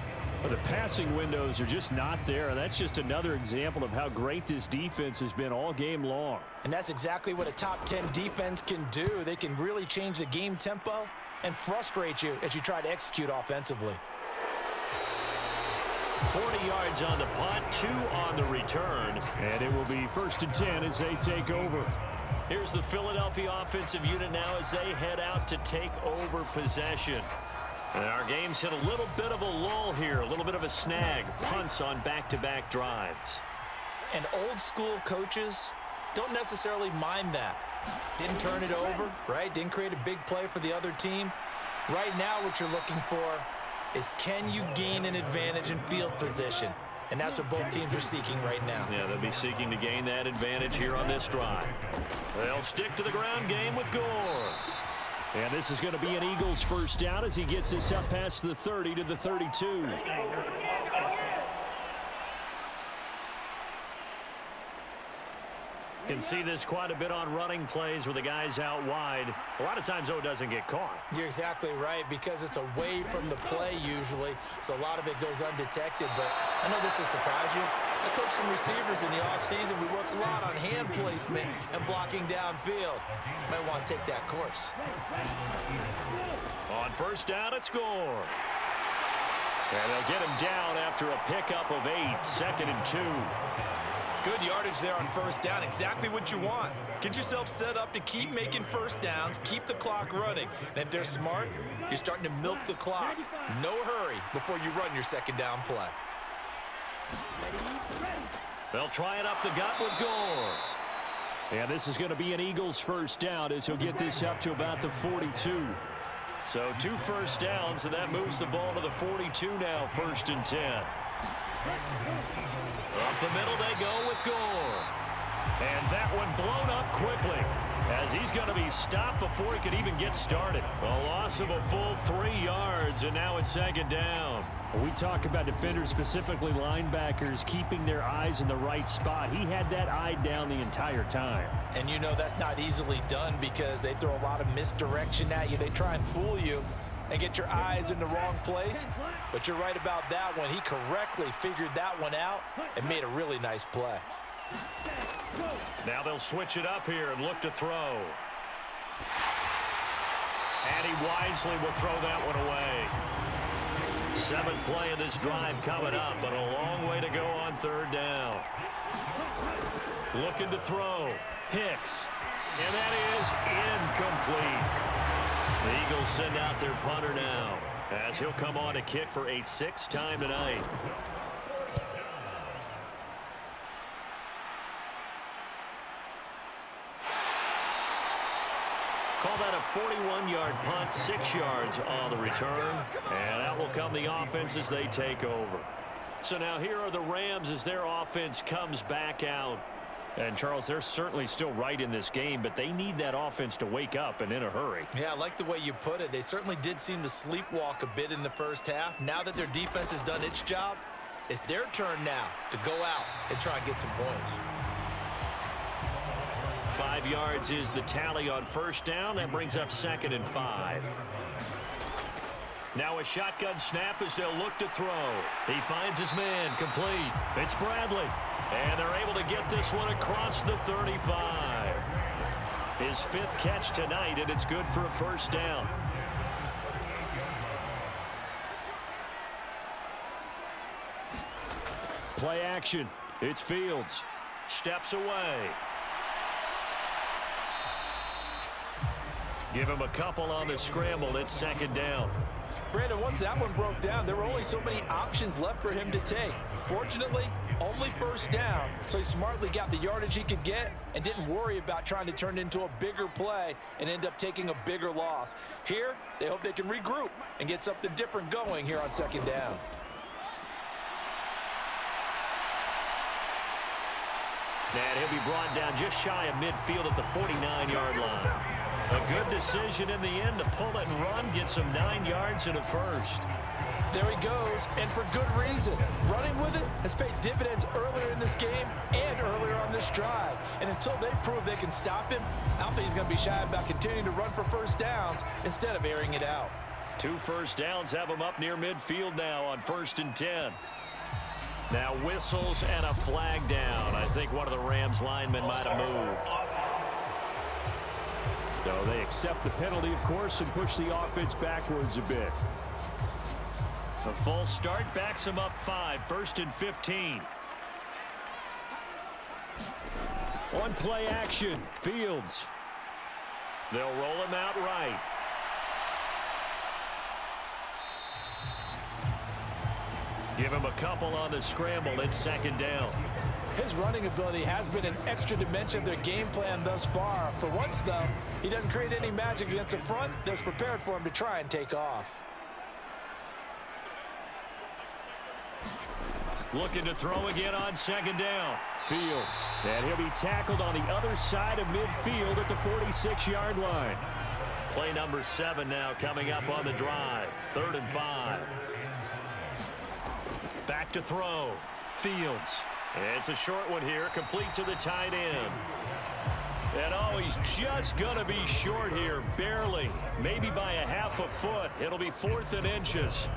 Well, the passing windows are just not there. That's just another example of how great this defense has been all game long. And that's exactly what a top 10 defense can do. They can really change the game tempo and frustrate you as you try to execute offensively. 40 yards on the punt, 2 on the return. And it will be 1st and 10 as they take over. Here's the Philadelphia offensive unit now as they head out to take over possession. And our game's hit a little bit of a lull here, a little bit of a snag. Punts on back-to-back drives. And old school coaches don't necessarily mind that. Didn't turn it over, right? Didn't create a big play for the other team. Right now what you're looking for is, can you gain an advantage in field position? And that's what both teams are seeking right now. Yeah, they'll be seeking to gain that advantage here on this drive. They'll stick to the ground game with Gore. And this is going to be an Eagles 1st down as he gets this up past the 30 to the 32. Can see this quite a bit on running plays where the guy's out wide. A lot of times, though, it doesn't get caught. You're exactly right, because it's away from the play usually, so a lot of it goes undetected. But I know this will surprise you. I coach some receivers in the offseason. We work a lot on hand placement and blocking downfield. Might want to take that course. On 1st down, it's Gore. And they'll get him down after a pickup of 8, 2nd and 2. Good yardage there on 1st down. Exactly what you want. Get yourself set up to keep making 1st downs, keep the clock running. And if they're smart, you're starting to milk the clock. No hurry before you run your 2nd down play. They'll try it up the gut with Gore. And this is going to be an Eagles 1st down as he'll get this up to about the 42. So 2 1st downs, and that moves the ball to the 42 now, 1st and 10. Up the middle they go with Gore. And that one blown up quickly as he's going to be stopped before he could even get started. A loss of a full 3 yards, and now it's 2nd down. We talk about defenders, specifically linebackers, keeping their eyes in the right spot. He had that eye down the entire time. And you know that's not easily done because they throw a lot of misdirection at you. They try and fool you and get your eyes in the wrong place. But you're right about that one. He correctly figured that one out and made a really nice play. Now they'll switch it up here and look to throw. And he wisely will throw that one away. 7th play of this drive coming up, but a long way to go on 3rd down. Looking to throw. Hicks. And that is incomplete. The Eagles send out their punter now. as he'll come on to kick for a sixth time tonight. Call that a 41-yard punt, 6 yards on the return. And out will come the offense as they take over. So now here are the Rams as their offense comes back out. And, Charles, they're certainly still right in this game, but they need that offense to wake up and in a hurry. Yeah, I like the way you put it. They certainly did seem to sleepwalk a bit in the first half. Now that their defense has done its job, it's their turn now to go out and try and get some points. 5 yards is the tally on first down. That brings up 2nd and 5. Now a shotgun snap as they'll look to throw. He finds his man, complete. It's Bradley. And they're able to get this one across the 35. His 5th catch tonight, and it's good for a first down. Play action. It's Fields. Steps away. Give him a couple on the scramble. It's 2nd down. Brandon, once that one broke down, there were only so many options left for him to take. Fortunately, only first down, so he smartly got the yardage he could get and didn't worry about trying to turn it into a bigger play and end up taking a bigger loss. Here, they hope they can regroup and get something different going here on 2nd down. And he'll be brought down just shy of midfield at the 49-yard line. A good decision in the end to pull it and run, get some 9 yards and a first. There he goes, and for good reason. Running with it has paid dividends earlier in this game and earlier on this drive. And until they prove they can stop him, I don't think he's going to be shy about continuing to run for first downs instead of airing it out. 2 first downs have him up near midfield now on 1st and 10. Now whistles and a flag down. I think one of the Rams linemen might have moved. So they accept the penalty, of course, and push the offense backwards a bit. The full start backs him up 5, 1st and 15. On play action, Fields. They'll roll him out right. Give him a couple on the scramble. It's 2nd down. His running ability has been an extra dimension of their game plan thus far. For once, though, he doesn't create any magic against a front that's prepared for him to try and take off. Looking to throw again on 2nd down. Fields. And he'll be tackled on the other side of midfield at the 46-yard line. Play number 7 now coming up on the drive. 3rd and 5. Back to throw. Fields. It's a short one here, complete to the tight end. And oh, he's just going to be short here, barely. Maybe by a half a foot. It'll be 4th and inches.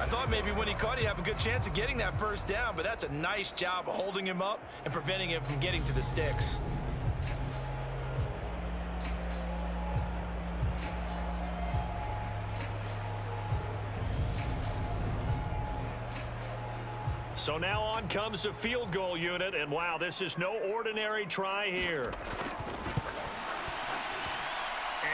I thought maybe when he caught, he'd have a good chance of getting that first down, but that's a nice job of holding him up and preventing him from getting to the sticks. So now on comes the field goal unit, and wow, this is no ordinary try here.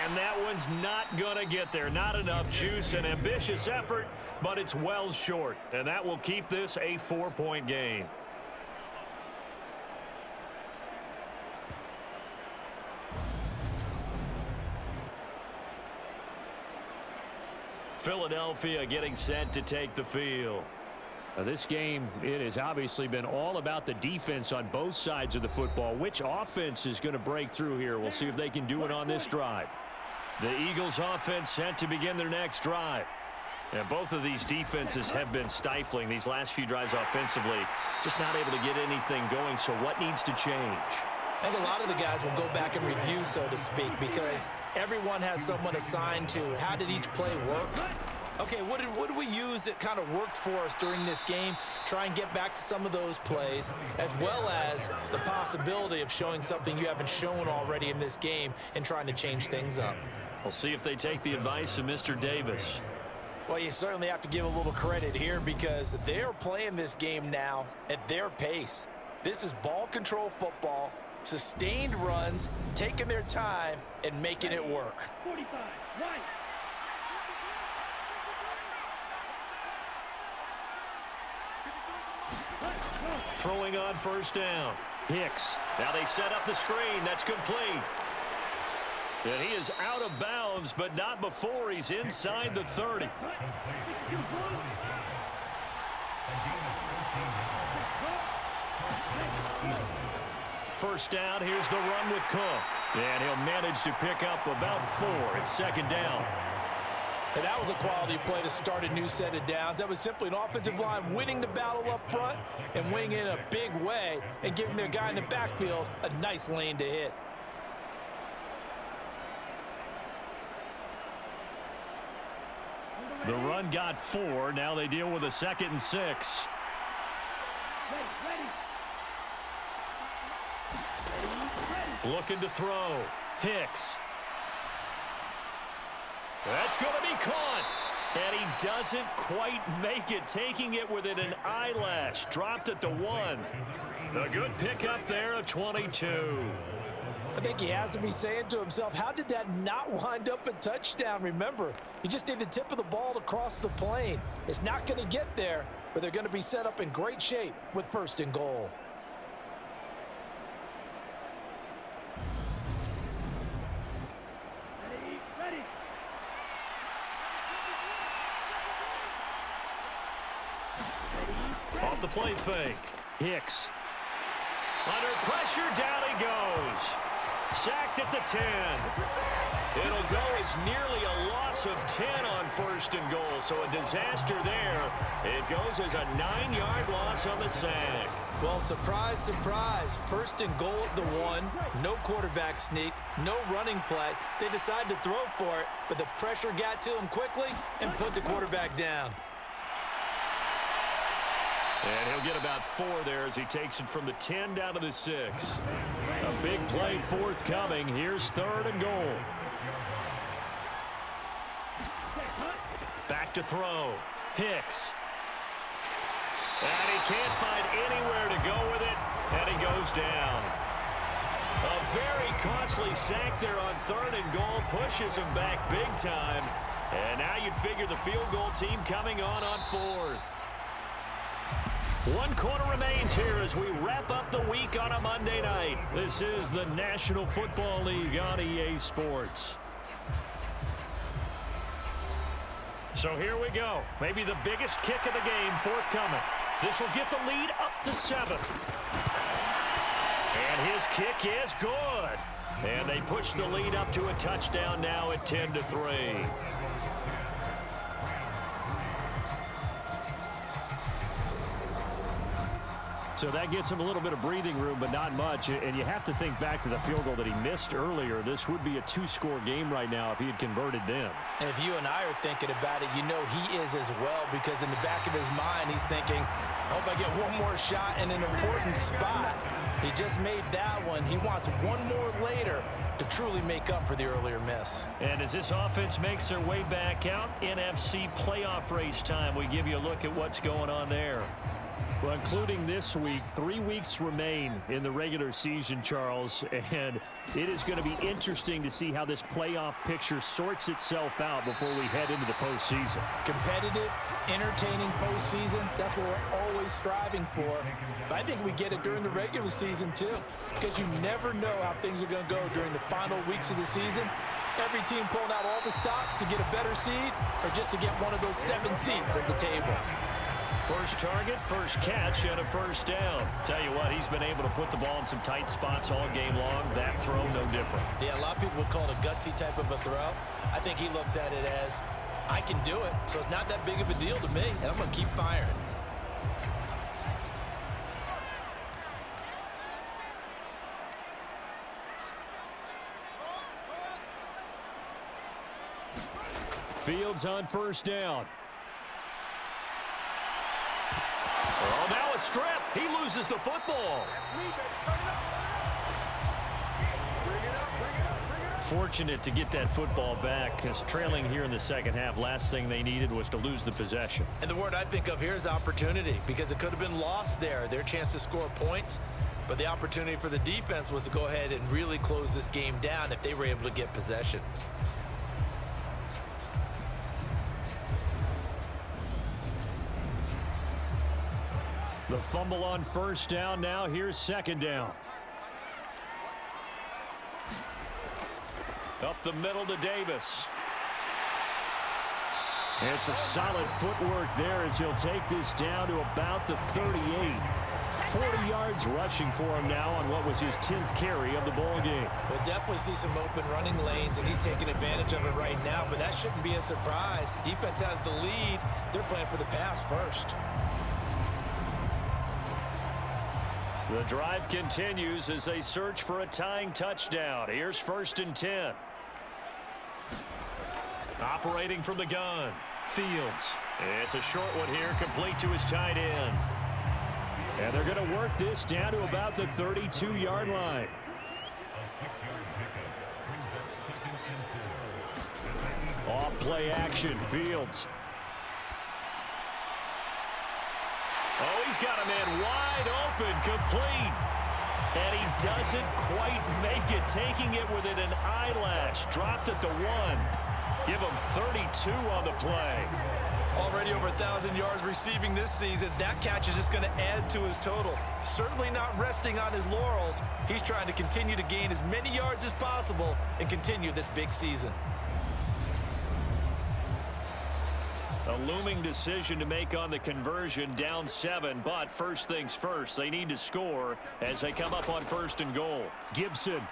And that one's not going to get there. Not enough juice. An ambitious effort, but it's well short. And that will keep this a 4-point game. Philadelphia getting set to take the field. Now this game, it has obviously been all about the defense on both sides of the football. Which offense is going to break through here? We'll see if they can do it on this drive. The Eagles offense set to begin their next drive. And both of these defenses have been stifling these last few drives offensively. Just not able to get anything going. So what needs to change? I think a lot of the guys will go back and review, so to speak, because everyone has someone assigned to how did each play work. Okay, what did we use that kind of worked for us during this game? Try and get back to some of those plays, as well as the possibility of showing something you haven't shown already in this game and trying to change things up. We'll see if they take the advice of Mr. Davis. Well, you certainly have to give a little credit here because they're playing this game now at their pace. This is ball control football, sustained runs, taking their time and making it work. 45, right. throwing on first down. Hicks. Now they set up the screen. That's complete. And he is out of bounds, but not before he's inside the 30. First down, here's the run with Cook. And he'll manage to pick up about 4. It's second down. And that was a quality play to start a new set of downs. That was simply an offensive line winning the battle up front and winning in a big way and giving their guy in the backfield a nice lane to hit. The run got 4. Now they deal with a 2nd and 6. Looking to throw. Hicks. That's going to be caught. And he doesn't quite make it, taking it within an eyelash. Dropped at the 1. A good pickup there, a 22. I think he has to be saying to himself, how did that not wind up a touchdown? Remember, you just need the tip of the ball to cross the plane. It's not going to get there, but they're going to be set up in great shape with 1st and goal. Off the play fake. Hicks. Under pressure, down he goes. Sacked at the 10. It'll go as nearly a loss of 10 on 1st and goal, so a disaster there. It goes as a 9-yard loss on the sack. Well, surprise, surprise. 1st and goal at the 1. No quarterback sneak. No running play. They decided to throw for it, but the pressure got to him quickly and put the quarterback down. And he'll get about 4 there as he takes it from the 10 down to the 6. A big play forthcoming. Here's 3rd and goal. Back to throw. Hicks. And he can't find anywhere to go with it, and he goes down. A very costly sack there on 3rd and goal. Pushes him back big time. And now you'd figure the field goal team coming on 4th. 1 quarter remains here as we wrap up the week on a Monday night. This is the National Football League on EA Sports. So here we go. Maybe the biggest kick of the game forthcoming. This will get the lead up to 7. And his kick is good. And they push the lead up to a touchdown now at 10-3. So that gets him a little bit of breathing room, but not much. And you have to think back to the field goal that he missed earlier. This would be a 2-score game right now if he had converted them. And if you and I are thinking about it, you know he is as well, because in the back of his mind, he's thinking, I hope I get one more shot in an important spot. He just made that one. He wants one more later to truly make up for the earlier miss. And as this offense makes their way back out, NFC playoff race time, we give you a look at what's going on there. Well, including this week, 3 weeks remain in the regular season, Charles, and it is going to be interesting to see how this playoff picture sorts itself out before we head into the postseason. Competitive, entertaining postseason, that's what we're always striving for. But I think we get it during the regular season, too, because you never know how things are going to go during the final weeks of the season. Every team pulling out all the stops to get a better seed or just to get one of those 7 seats at the table. First target, first catch, and a first down. Tell you what, he's been able to put the ball in some tight spots all game long. That throw, no different. Yeah, a lot of people would call it a gutsy type of a throw. I think he looks at it as, I can do it, so it's not that big of a deal to me, and I'm going to keep firing. Fields on first down. Oh, now a strip. He loses the football. Fortunate to get that football back, because trailing here in the second half, last thing they needed was to lose the possession. And the word I think of here is opportunity, because it could have been lost there, their chance to score points. But the opportunity for the defense was to go ahead and really close this game down if they were able to get possession. The fumble on first down. Now here's second down. Up the middle to Davis. It's a solid footwork there as he'll take this down to about the 38. 40 yards rushing for him now on what was his 10th carry of the ball game. We'll definitely see some open running lanes, and he's taking advantage of it right now, but that shouldn't be a surprise. Defense has the lead. They're playing for the pass first. The drive continues as they search for a tying touchdown. Here's 1st and 10. Operating from the gun, Fields. It's a short one here, complete to his tight end. And they're going to work this down to about the 32-yard line. Off play action, Fields. Oh, he's got a man wide open, complete. And he doesn't quite make it, taking it within an eyelash. Dropped at the 1. Give him 32 on the play. Already over 1,000 yards receiving this season. That catch is just going to add to his total. Certainly not resting on his laurels. He's trying to continue to gain as many yards as possible and continue this big season. A looming decision to make on the conversion, down 7, but first things first, they need to score as they come up on 1st and goal. Gibson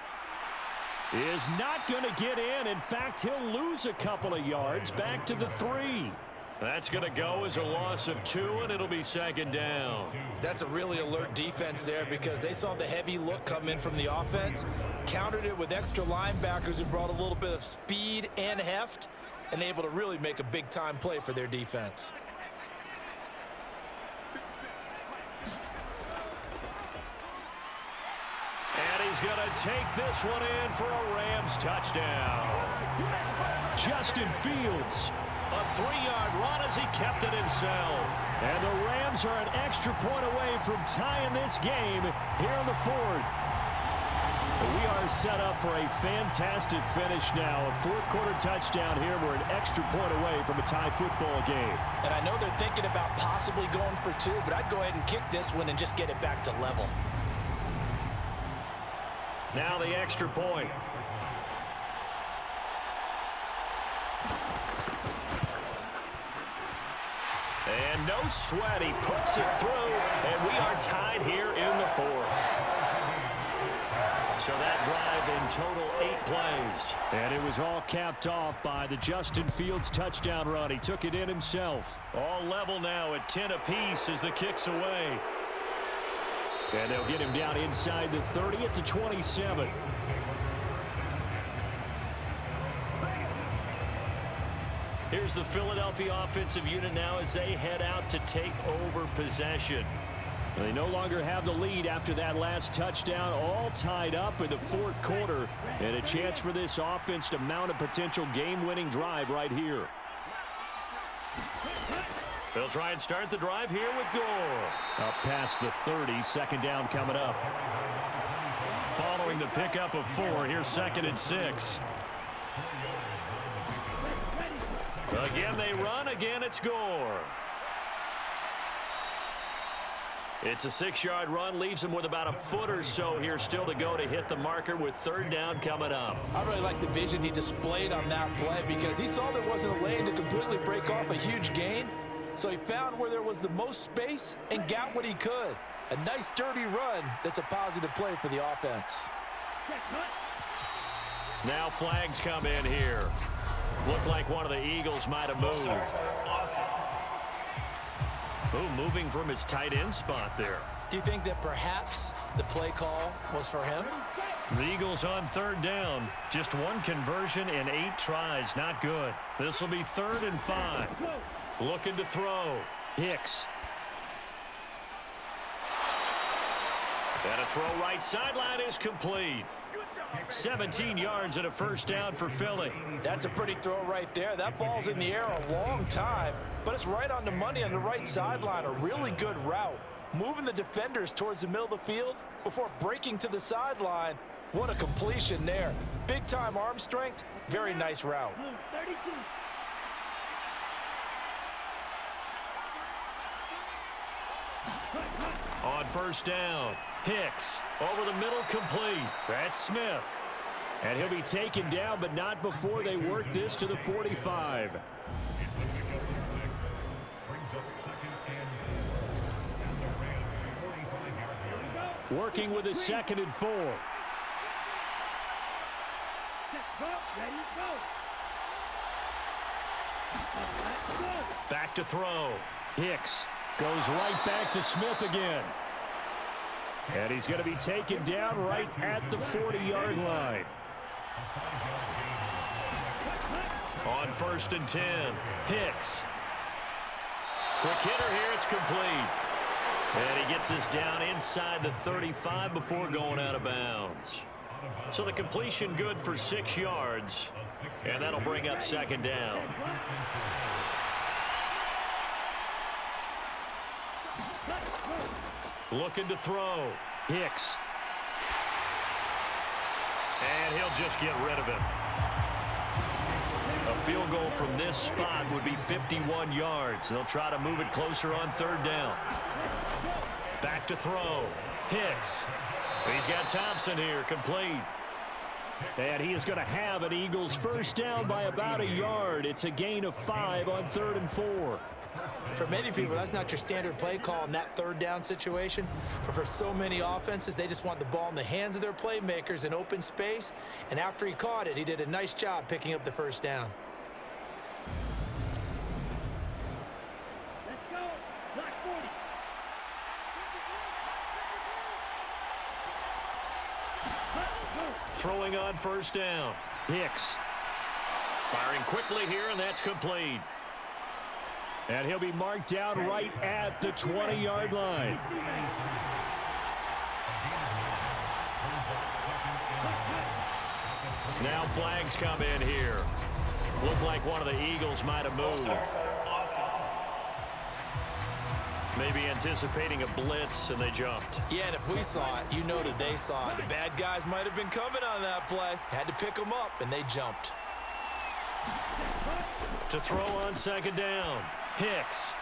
is not going to get in. In fact, he'll lose a couple of yards back to the 3. That's going to go as a loss of 2, and it'll be 2nd down. That's a really alert defense there because they saw the heavy look come in from the offense, countered it with extra linebackers who brought a little bit of speed and heft, and able to really make a big-time play for their defense. And he's going to take this one in for a Rams touchdown. Justin Fields. A 3-yard run as he kept it himself. And the Rams are an extra point away from tying this game here in the 4th. We are set up for a fantastic finish now. A 4th-quarter touchdown here. We're an extra point away from a tie football game. And I know they're thinking about possibly going for 2, but I'd go ahead and kick this one and just get it back to level. Now the extra point. And no sweat, he puts it through, and we are tied here in the 4th. So that drive in total 8 plays. And it was all capped off by the Justin Fields touchdown run. He took it in himself. All level now at 10 apiece as the kick's away. And they'll get him down inside the 30 at the 27. Here's the Philadelphia offensive unit now as they head out to take over possession. They no longer have the lead after that last touchdown, all tied up in the 4th quarter, and a chance for this offense to mount a potential game-winning drive right here. They'll try and start the drive here with Gore. Up past the 30, 2nd down coming up. Following the pickup of 4, here's 2nd and 6. Again they run, again it's Gore. It's a 6-yard run, leaves him with about a foot or so here still to go to hit the marker with 3rd down coming up. I really like the vision he displayed on that play because he saw there wasn't a lane to completely break off a huge gain. So he found where there was the most space and got what he could. A nice dirty run that's a positive play for the offense. Now flags come in here. Looked like one of the Eagles might have moved. Oh, moving from his tight end spot there. Do you think that perhaps the play call was for him? The Eagles on 3rd down. Just 1 conversion in 8 tries. Not good. This will be 3rd and 5. Looking to throw. Hicks. And a throw right sideline is complete. 17 yards and a 1st down for Philly. That's a pretty throw right there. That ball's in the air a long time, but it's right on the money on the right sideline. A really good route. Moving the defenders towards the middle of the field before breaking to the sideline. What a completion there. Big-time arm strength. Very nice route. On first down, Hicks over the middle, complete. That's Smith. And he'll be taken down, but not before they work this to the 45. Working with a 2nd and 4. Back to throw. Hicks goes right back to Smith again. And he's going to be taken down right at the 40-yard line. On 1st and 10, Hicks. Quick hitter here, it's complete. And he gets this down inside the 35 before going out of bounds. So the completion good for 6 yards, and that'll bring up 2nd down. Looking to throw. Hicks. And he'll just get rid of him. A field goal from this spot would be 51 yards. They'll try to move it closer on 3rd down. Back to throw. Hicks. He's got Thompson here, complete. And he is going to have an Eagles first down by about a yard. It's a gain of 5 on 3rd and 4. For many people, that's not your standard play call in that 3rd down situation. But for so many offenses, they just want the ball in the hands of their playmakers in open space. And after he caught it, he did a nice job picking up the first down. Let's go. Block 40. Throwing on first down. Hicks. Firing quickly here, and that's complete. And he'll be marked down right at the 20-yard line. Now flags come in here. Looked like one of the Eagles might have moved. Maybe anticipating a blitz, and they jumped. Yeah, and if we saw it, you know that they saw it. The bad guys might have been coming on that play. Had to pick them up, and they jumped. To throw on 2nd down, Hicks.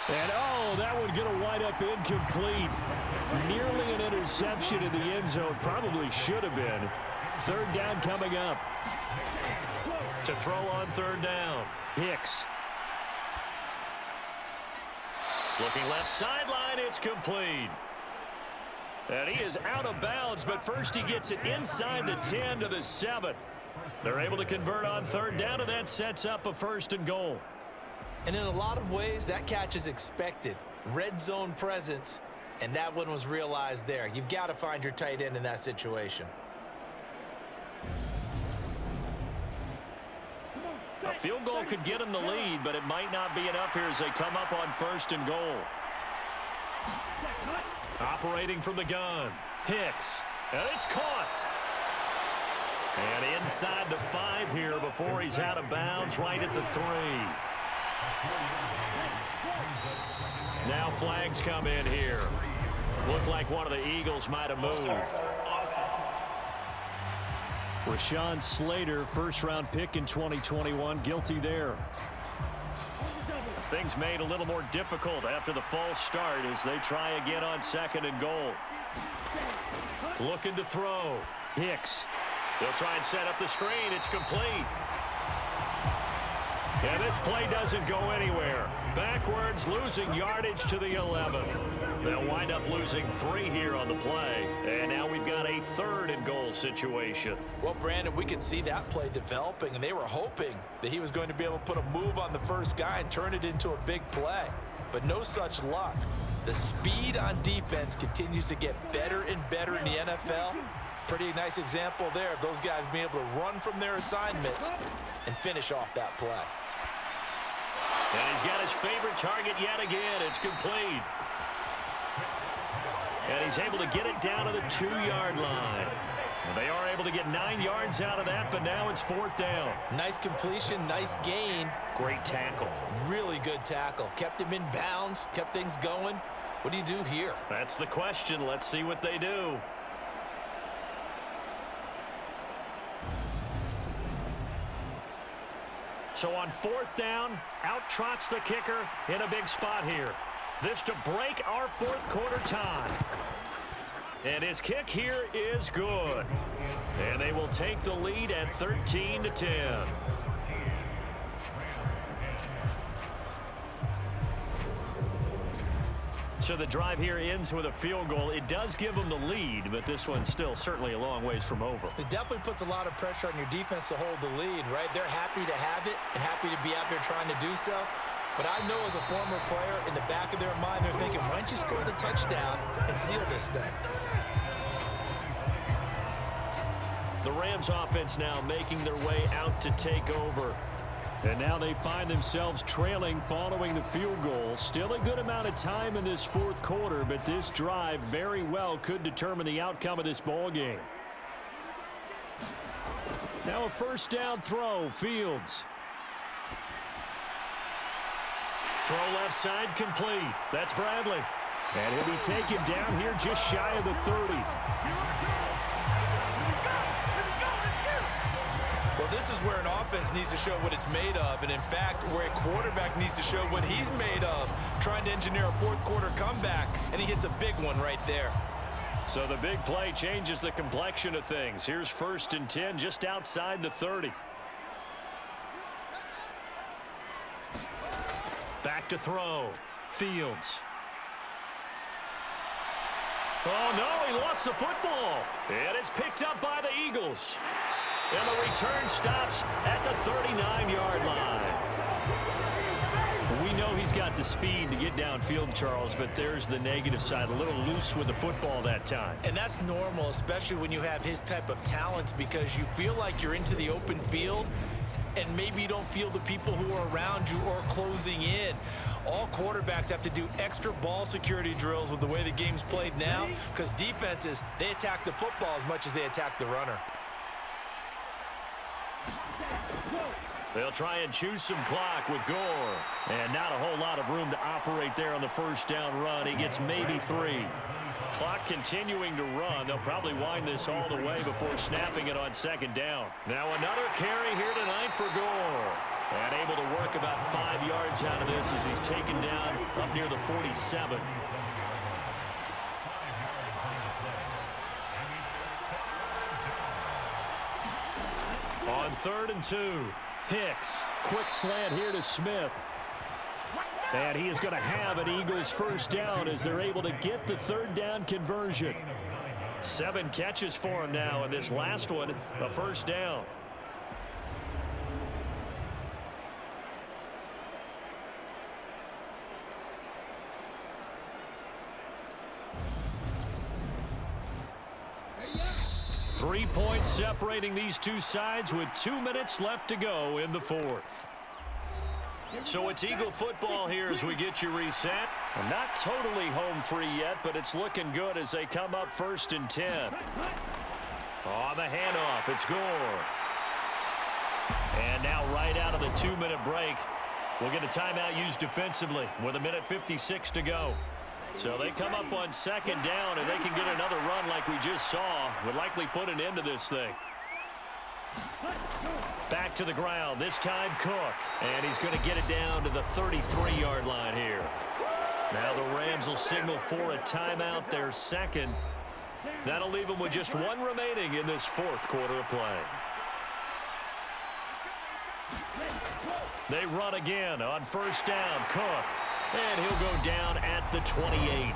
And, oh, that one going to wind up incomplete. Nearly an interception in the end zone. Probably should have been. 3rd down coming up. To throw on 3rd down, Hicks. looking left sideline, it's complete. And he is out of bounds, but first he gets it inside the 10 to the 7. They're able to convert on 3rd down, and that sets up a 1st and goal. And in a lot of ways, that catch is expected. Red zone presence, and that one was realized there. You've got to find your tight end in that situation. A field goal could get him the lead, but it might not be enough here as they come up on 1st and goal. Operating from the gun, Hicks, and it's caught. And inside the 5 here before he's out of bounds, right at the 3. Now flags come in here. Looked like one of the Eagles might have moved. Rashawn Slater, first-round pick in 2021, guilty there. Things made a little more difficult after the false start as they try again on 2nd and goal. Looking to throw. Hicks. They'll try and set up the screen. It's complete. And this play doesn't go anywhere. Backwards, losing yardage to the 11. They'll wind up losing 3 here on the play. And now we've got a 3rd and goal situation. Well, Brandon, we could see that play developing, and they were hoping that he was going to be able to put a move on the first guy and turn it into a big play. But no such luck. The speed on defense continues to get better and better in the NFL. Pretty nice example there of those guys being able to run from their assignments and finish off that play. And he's got his favorite target yet again. It's complete. And he's able to get it down to the 2-yard line. And they are able to get 9 yards out of that, but now it's 4th down. Nice completion, nice gain. Great tackle. Really good tackle. Kept him in bounds, kept things going. What do you do here? That's the question. Let's see what they do. So on 4th down, out trots the kicker in a big spot here. This to break our fourth quarter tie. And his kick here is good. And they will take the lead at 13-10. So the drive here ends with a field goal. It does give them the lead, but this one's still certainly a long ways from over. It definitely puts a lot of pressure on your defense to hold the lead, right? They're happy to have it and happy to be out there trying to do so. But I know as a former player, in the back of their mind, they're thinking, why don't you score the touchdown and seal this thing? The Rams offense now making their way out to take over. And now they find themselves trailing following the field goal. Still a good amount of time in this fourth quarter, but this drive very well could determine the outcome of this ball game. Now a first down throw, Fields. Throw left side complete. That's Bradley. And he'll be taken down here just shy of the 30. Well, this is where an offense needs to show what it's made of, and in fact, where a quarterback needs to show what he's made of, trying to engineer a fourth quarter comeback, and he hits a big one right there. So the big play changes the complexion of things. Here's 1st and 10 just outside the 30. Back to throw. Fields. Oh, no, he lost the football. And it's picked up by the Eagles. And the return stops at the 39-yard line. We know he's got the speed to get downfield, Charles, but there's the negative side. A little loose with the football that time. And that's normal, especially when you have his type of talents, because you feel like you're into the open field and maybe you don't feel the people who are around you or closing in. All quarterbacks have to do extra ball security drills with the way the game's played now, because defenses, they attack the football as much as they attack the runner. They'll try and choose some clock with Gore. And not a whole lot of room to operate there on the first down run. He gets maybe 3. Clock continuing to run. They'll probably wind this all the way before snapping it on 2nd down. Now another carry here tonight for Gore. And able to work about 5 yards out of this as he's taken down up near the 47. On 3rd and 2. Hicks. Quick slant here to Smith. And he is going to have an Eagles first down as they're able to get the 3rd down conversion. 7 catches for him now, and this last one, a first down. Three points separating these two sides with 2 minutes left to go in the fourth. So it's Eagle football here as we get you reset. Not totally home free yet, but it's looking good as they come up 1st and 10. On the handoff, it's Gore. And now right out of the 2-minute break, we'll get a timeout used defensively with 1:56 to go. So they come up on 2nd down, and they can get another run like we just saw. Would likely put an end to this thing. Back to the ground, this time Cook. And he's going to get it down to the 33-yard line here. Now the Rams will signal for a timeout, their 2nd. That'll leave them with just 1 remaining in this 4th quarter of play. They run again on 1st down, Cook. And he'll go down at the 28.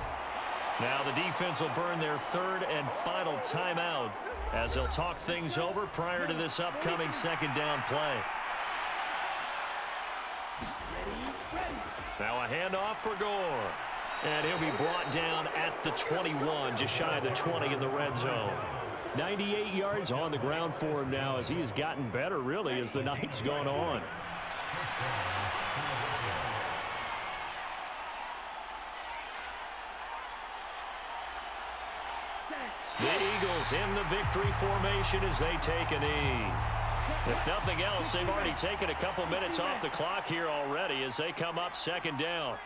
Now the defense will burn their 3rd and final timeout as they'll talk things over prior to this upcoming 2nd down play. Now a handoff for Gore. And he'll be brought down at the 21, just shy of the 20 in the red zone. 98 yards on the ground for him now as he has gotten better, really, as the night's gone on. The Eagles in the victory formation as they take a knee. If nothing else, they've already taken a couple minutes off the clock here already as they come up 2nd down.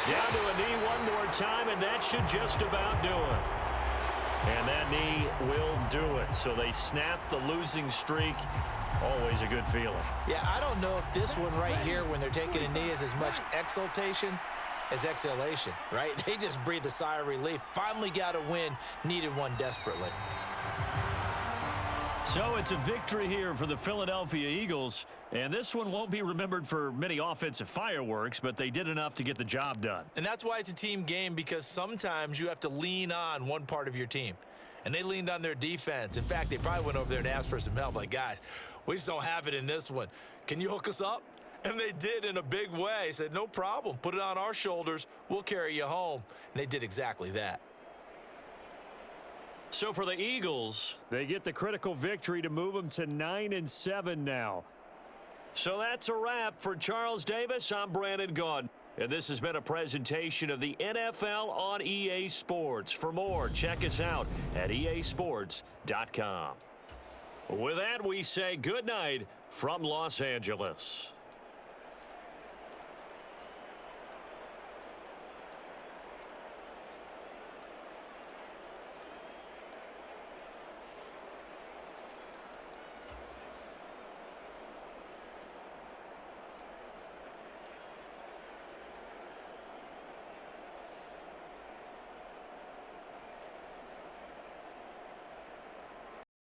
Down to a knee one more time, and that should just about do it. And that knee will do it. So they snap the losing streak. Always a good feeling. Yeah, I don't know if this one right here, when they're taking a knee, is as much exultation as exhalation, right? They just breathe a sigh of relief. Finally got a win, needed one desperately. So it's a victory here for the Philadelphia Eagles. And this one won't be remembered for many offensive fireworks, but they did enough to get the job done. And that's why it's a team game, because sometimes you have to lean on one part of your team. And they leaned on their defense. In fact, they probably went over there and asked for some help. Like, guys, we just don't have it in this one. Can you hook us up? And they did in a big way. Said, no problem. Put it on our shoulders. We'll carry you home. And they did exactly that. So for the Eagles, they get the critical victory to move them to 9-7 now. So that's a wrap for Charles Davis. I'm Brandon Gaudin. And this has been a presentation of the NFL on EA Sports. For more, check us out at easports.com. With that, we say good night from Los Angeles.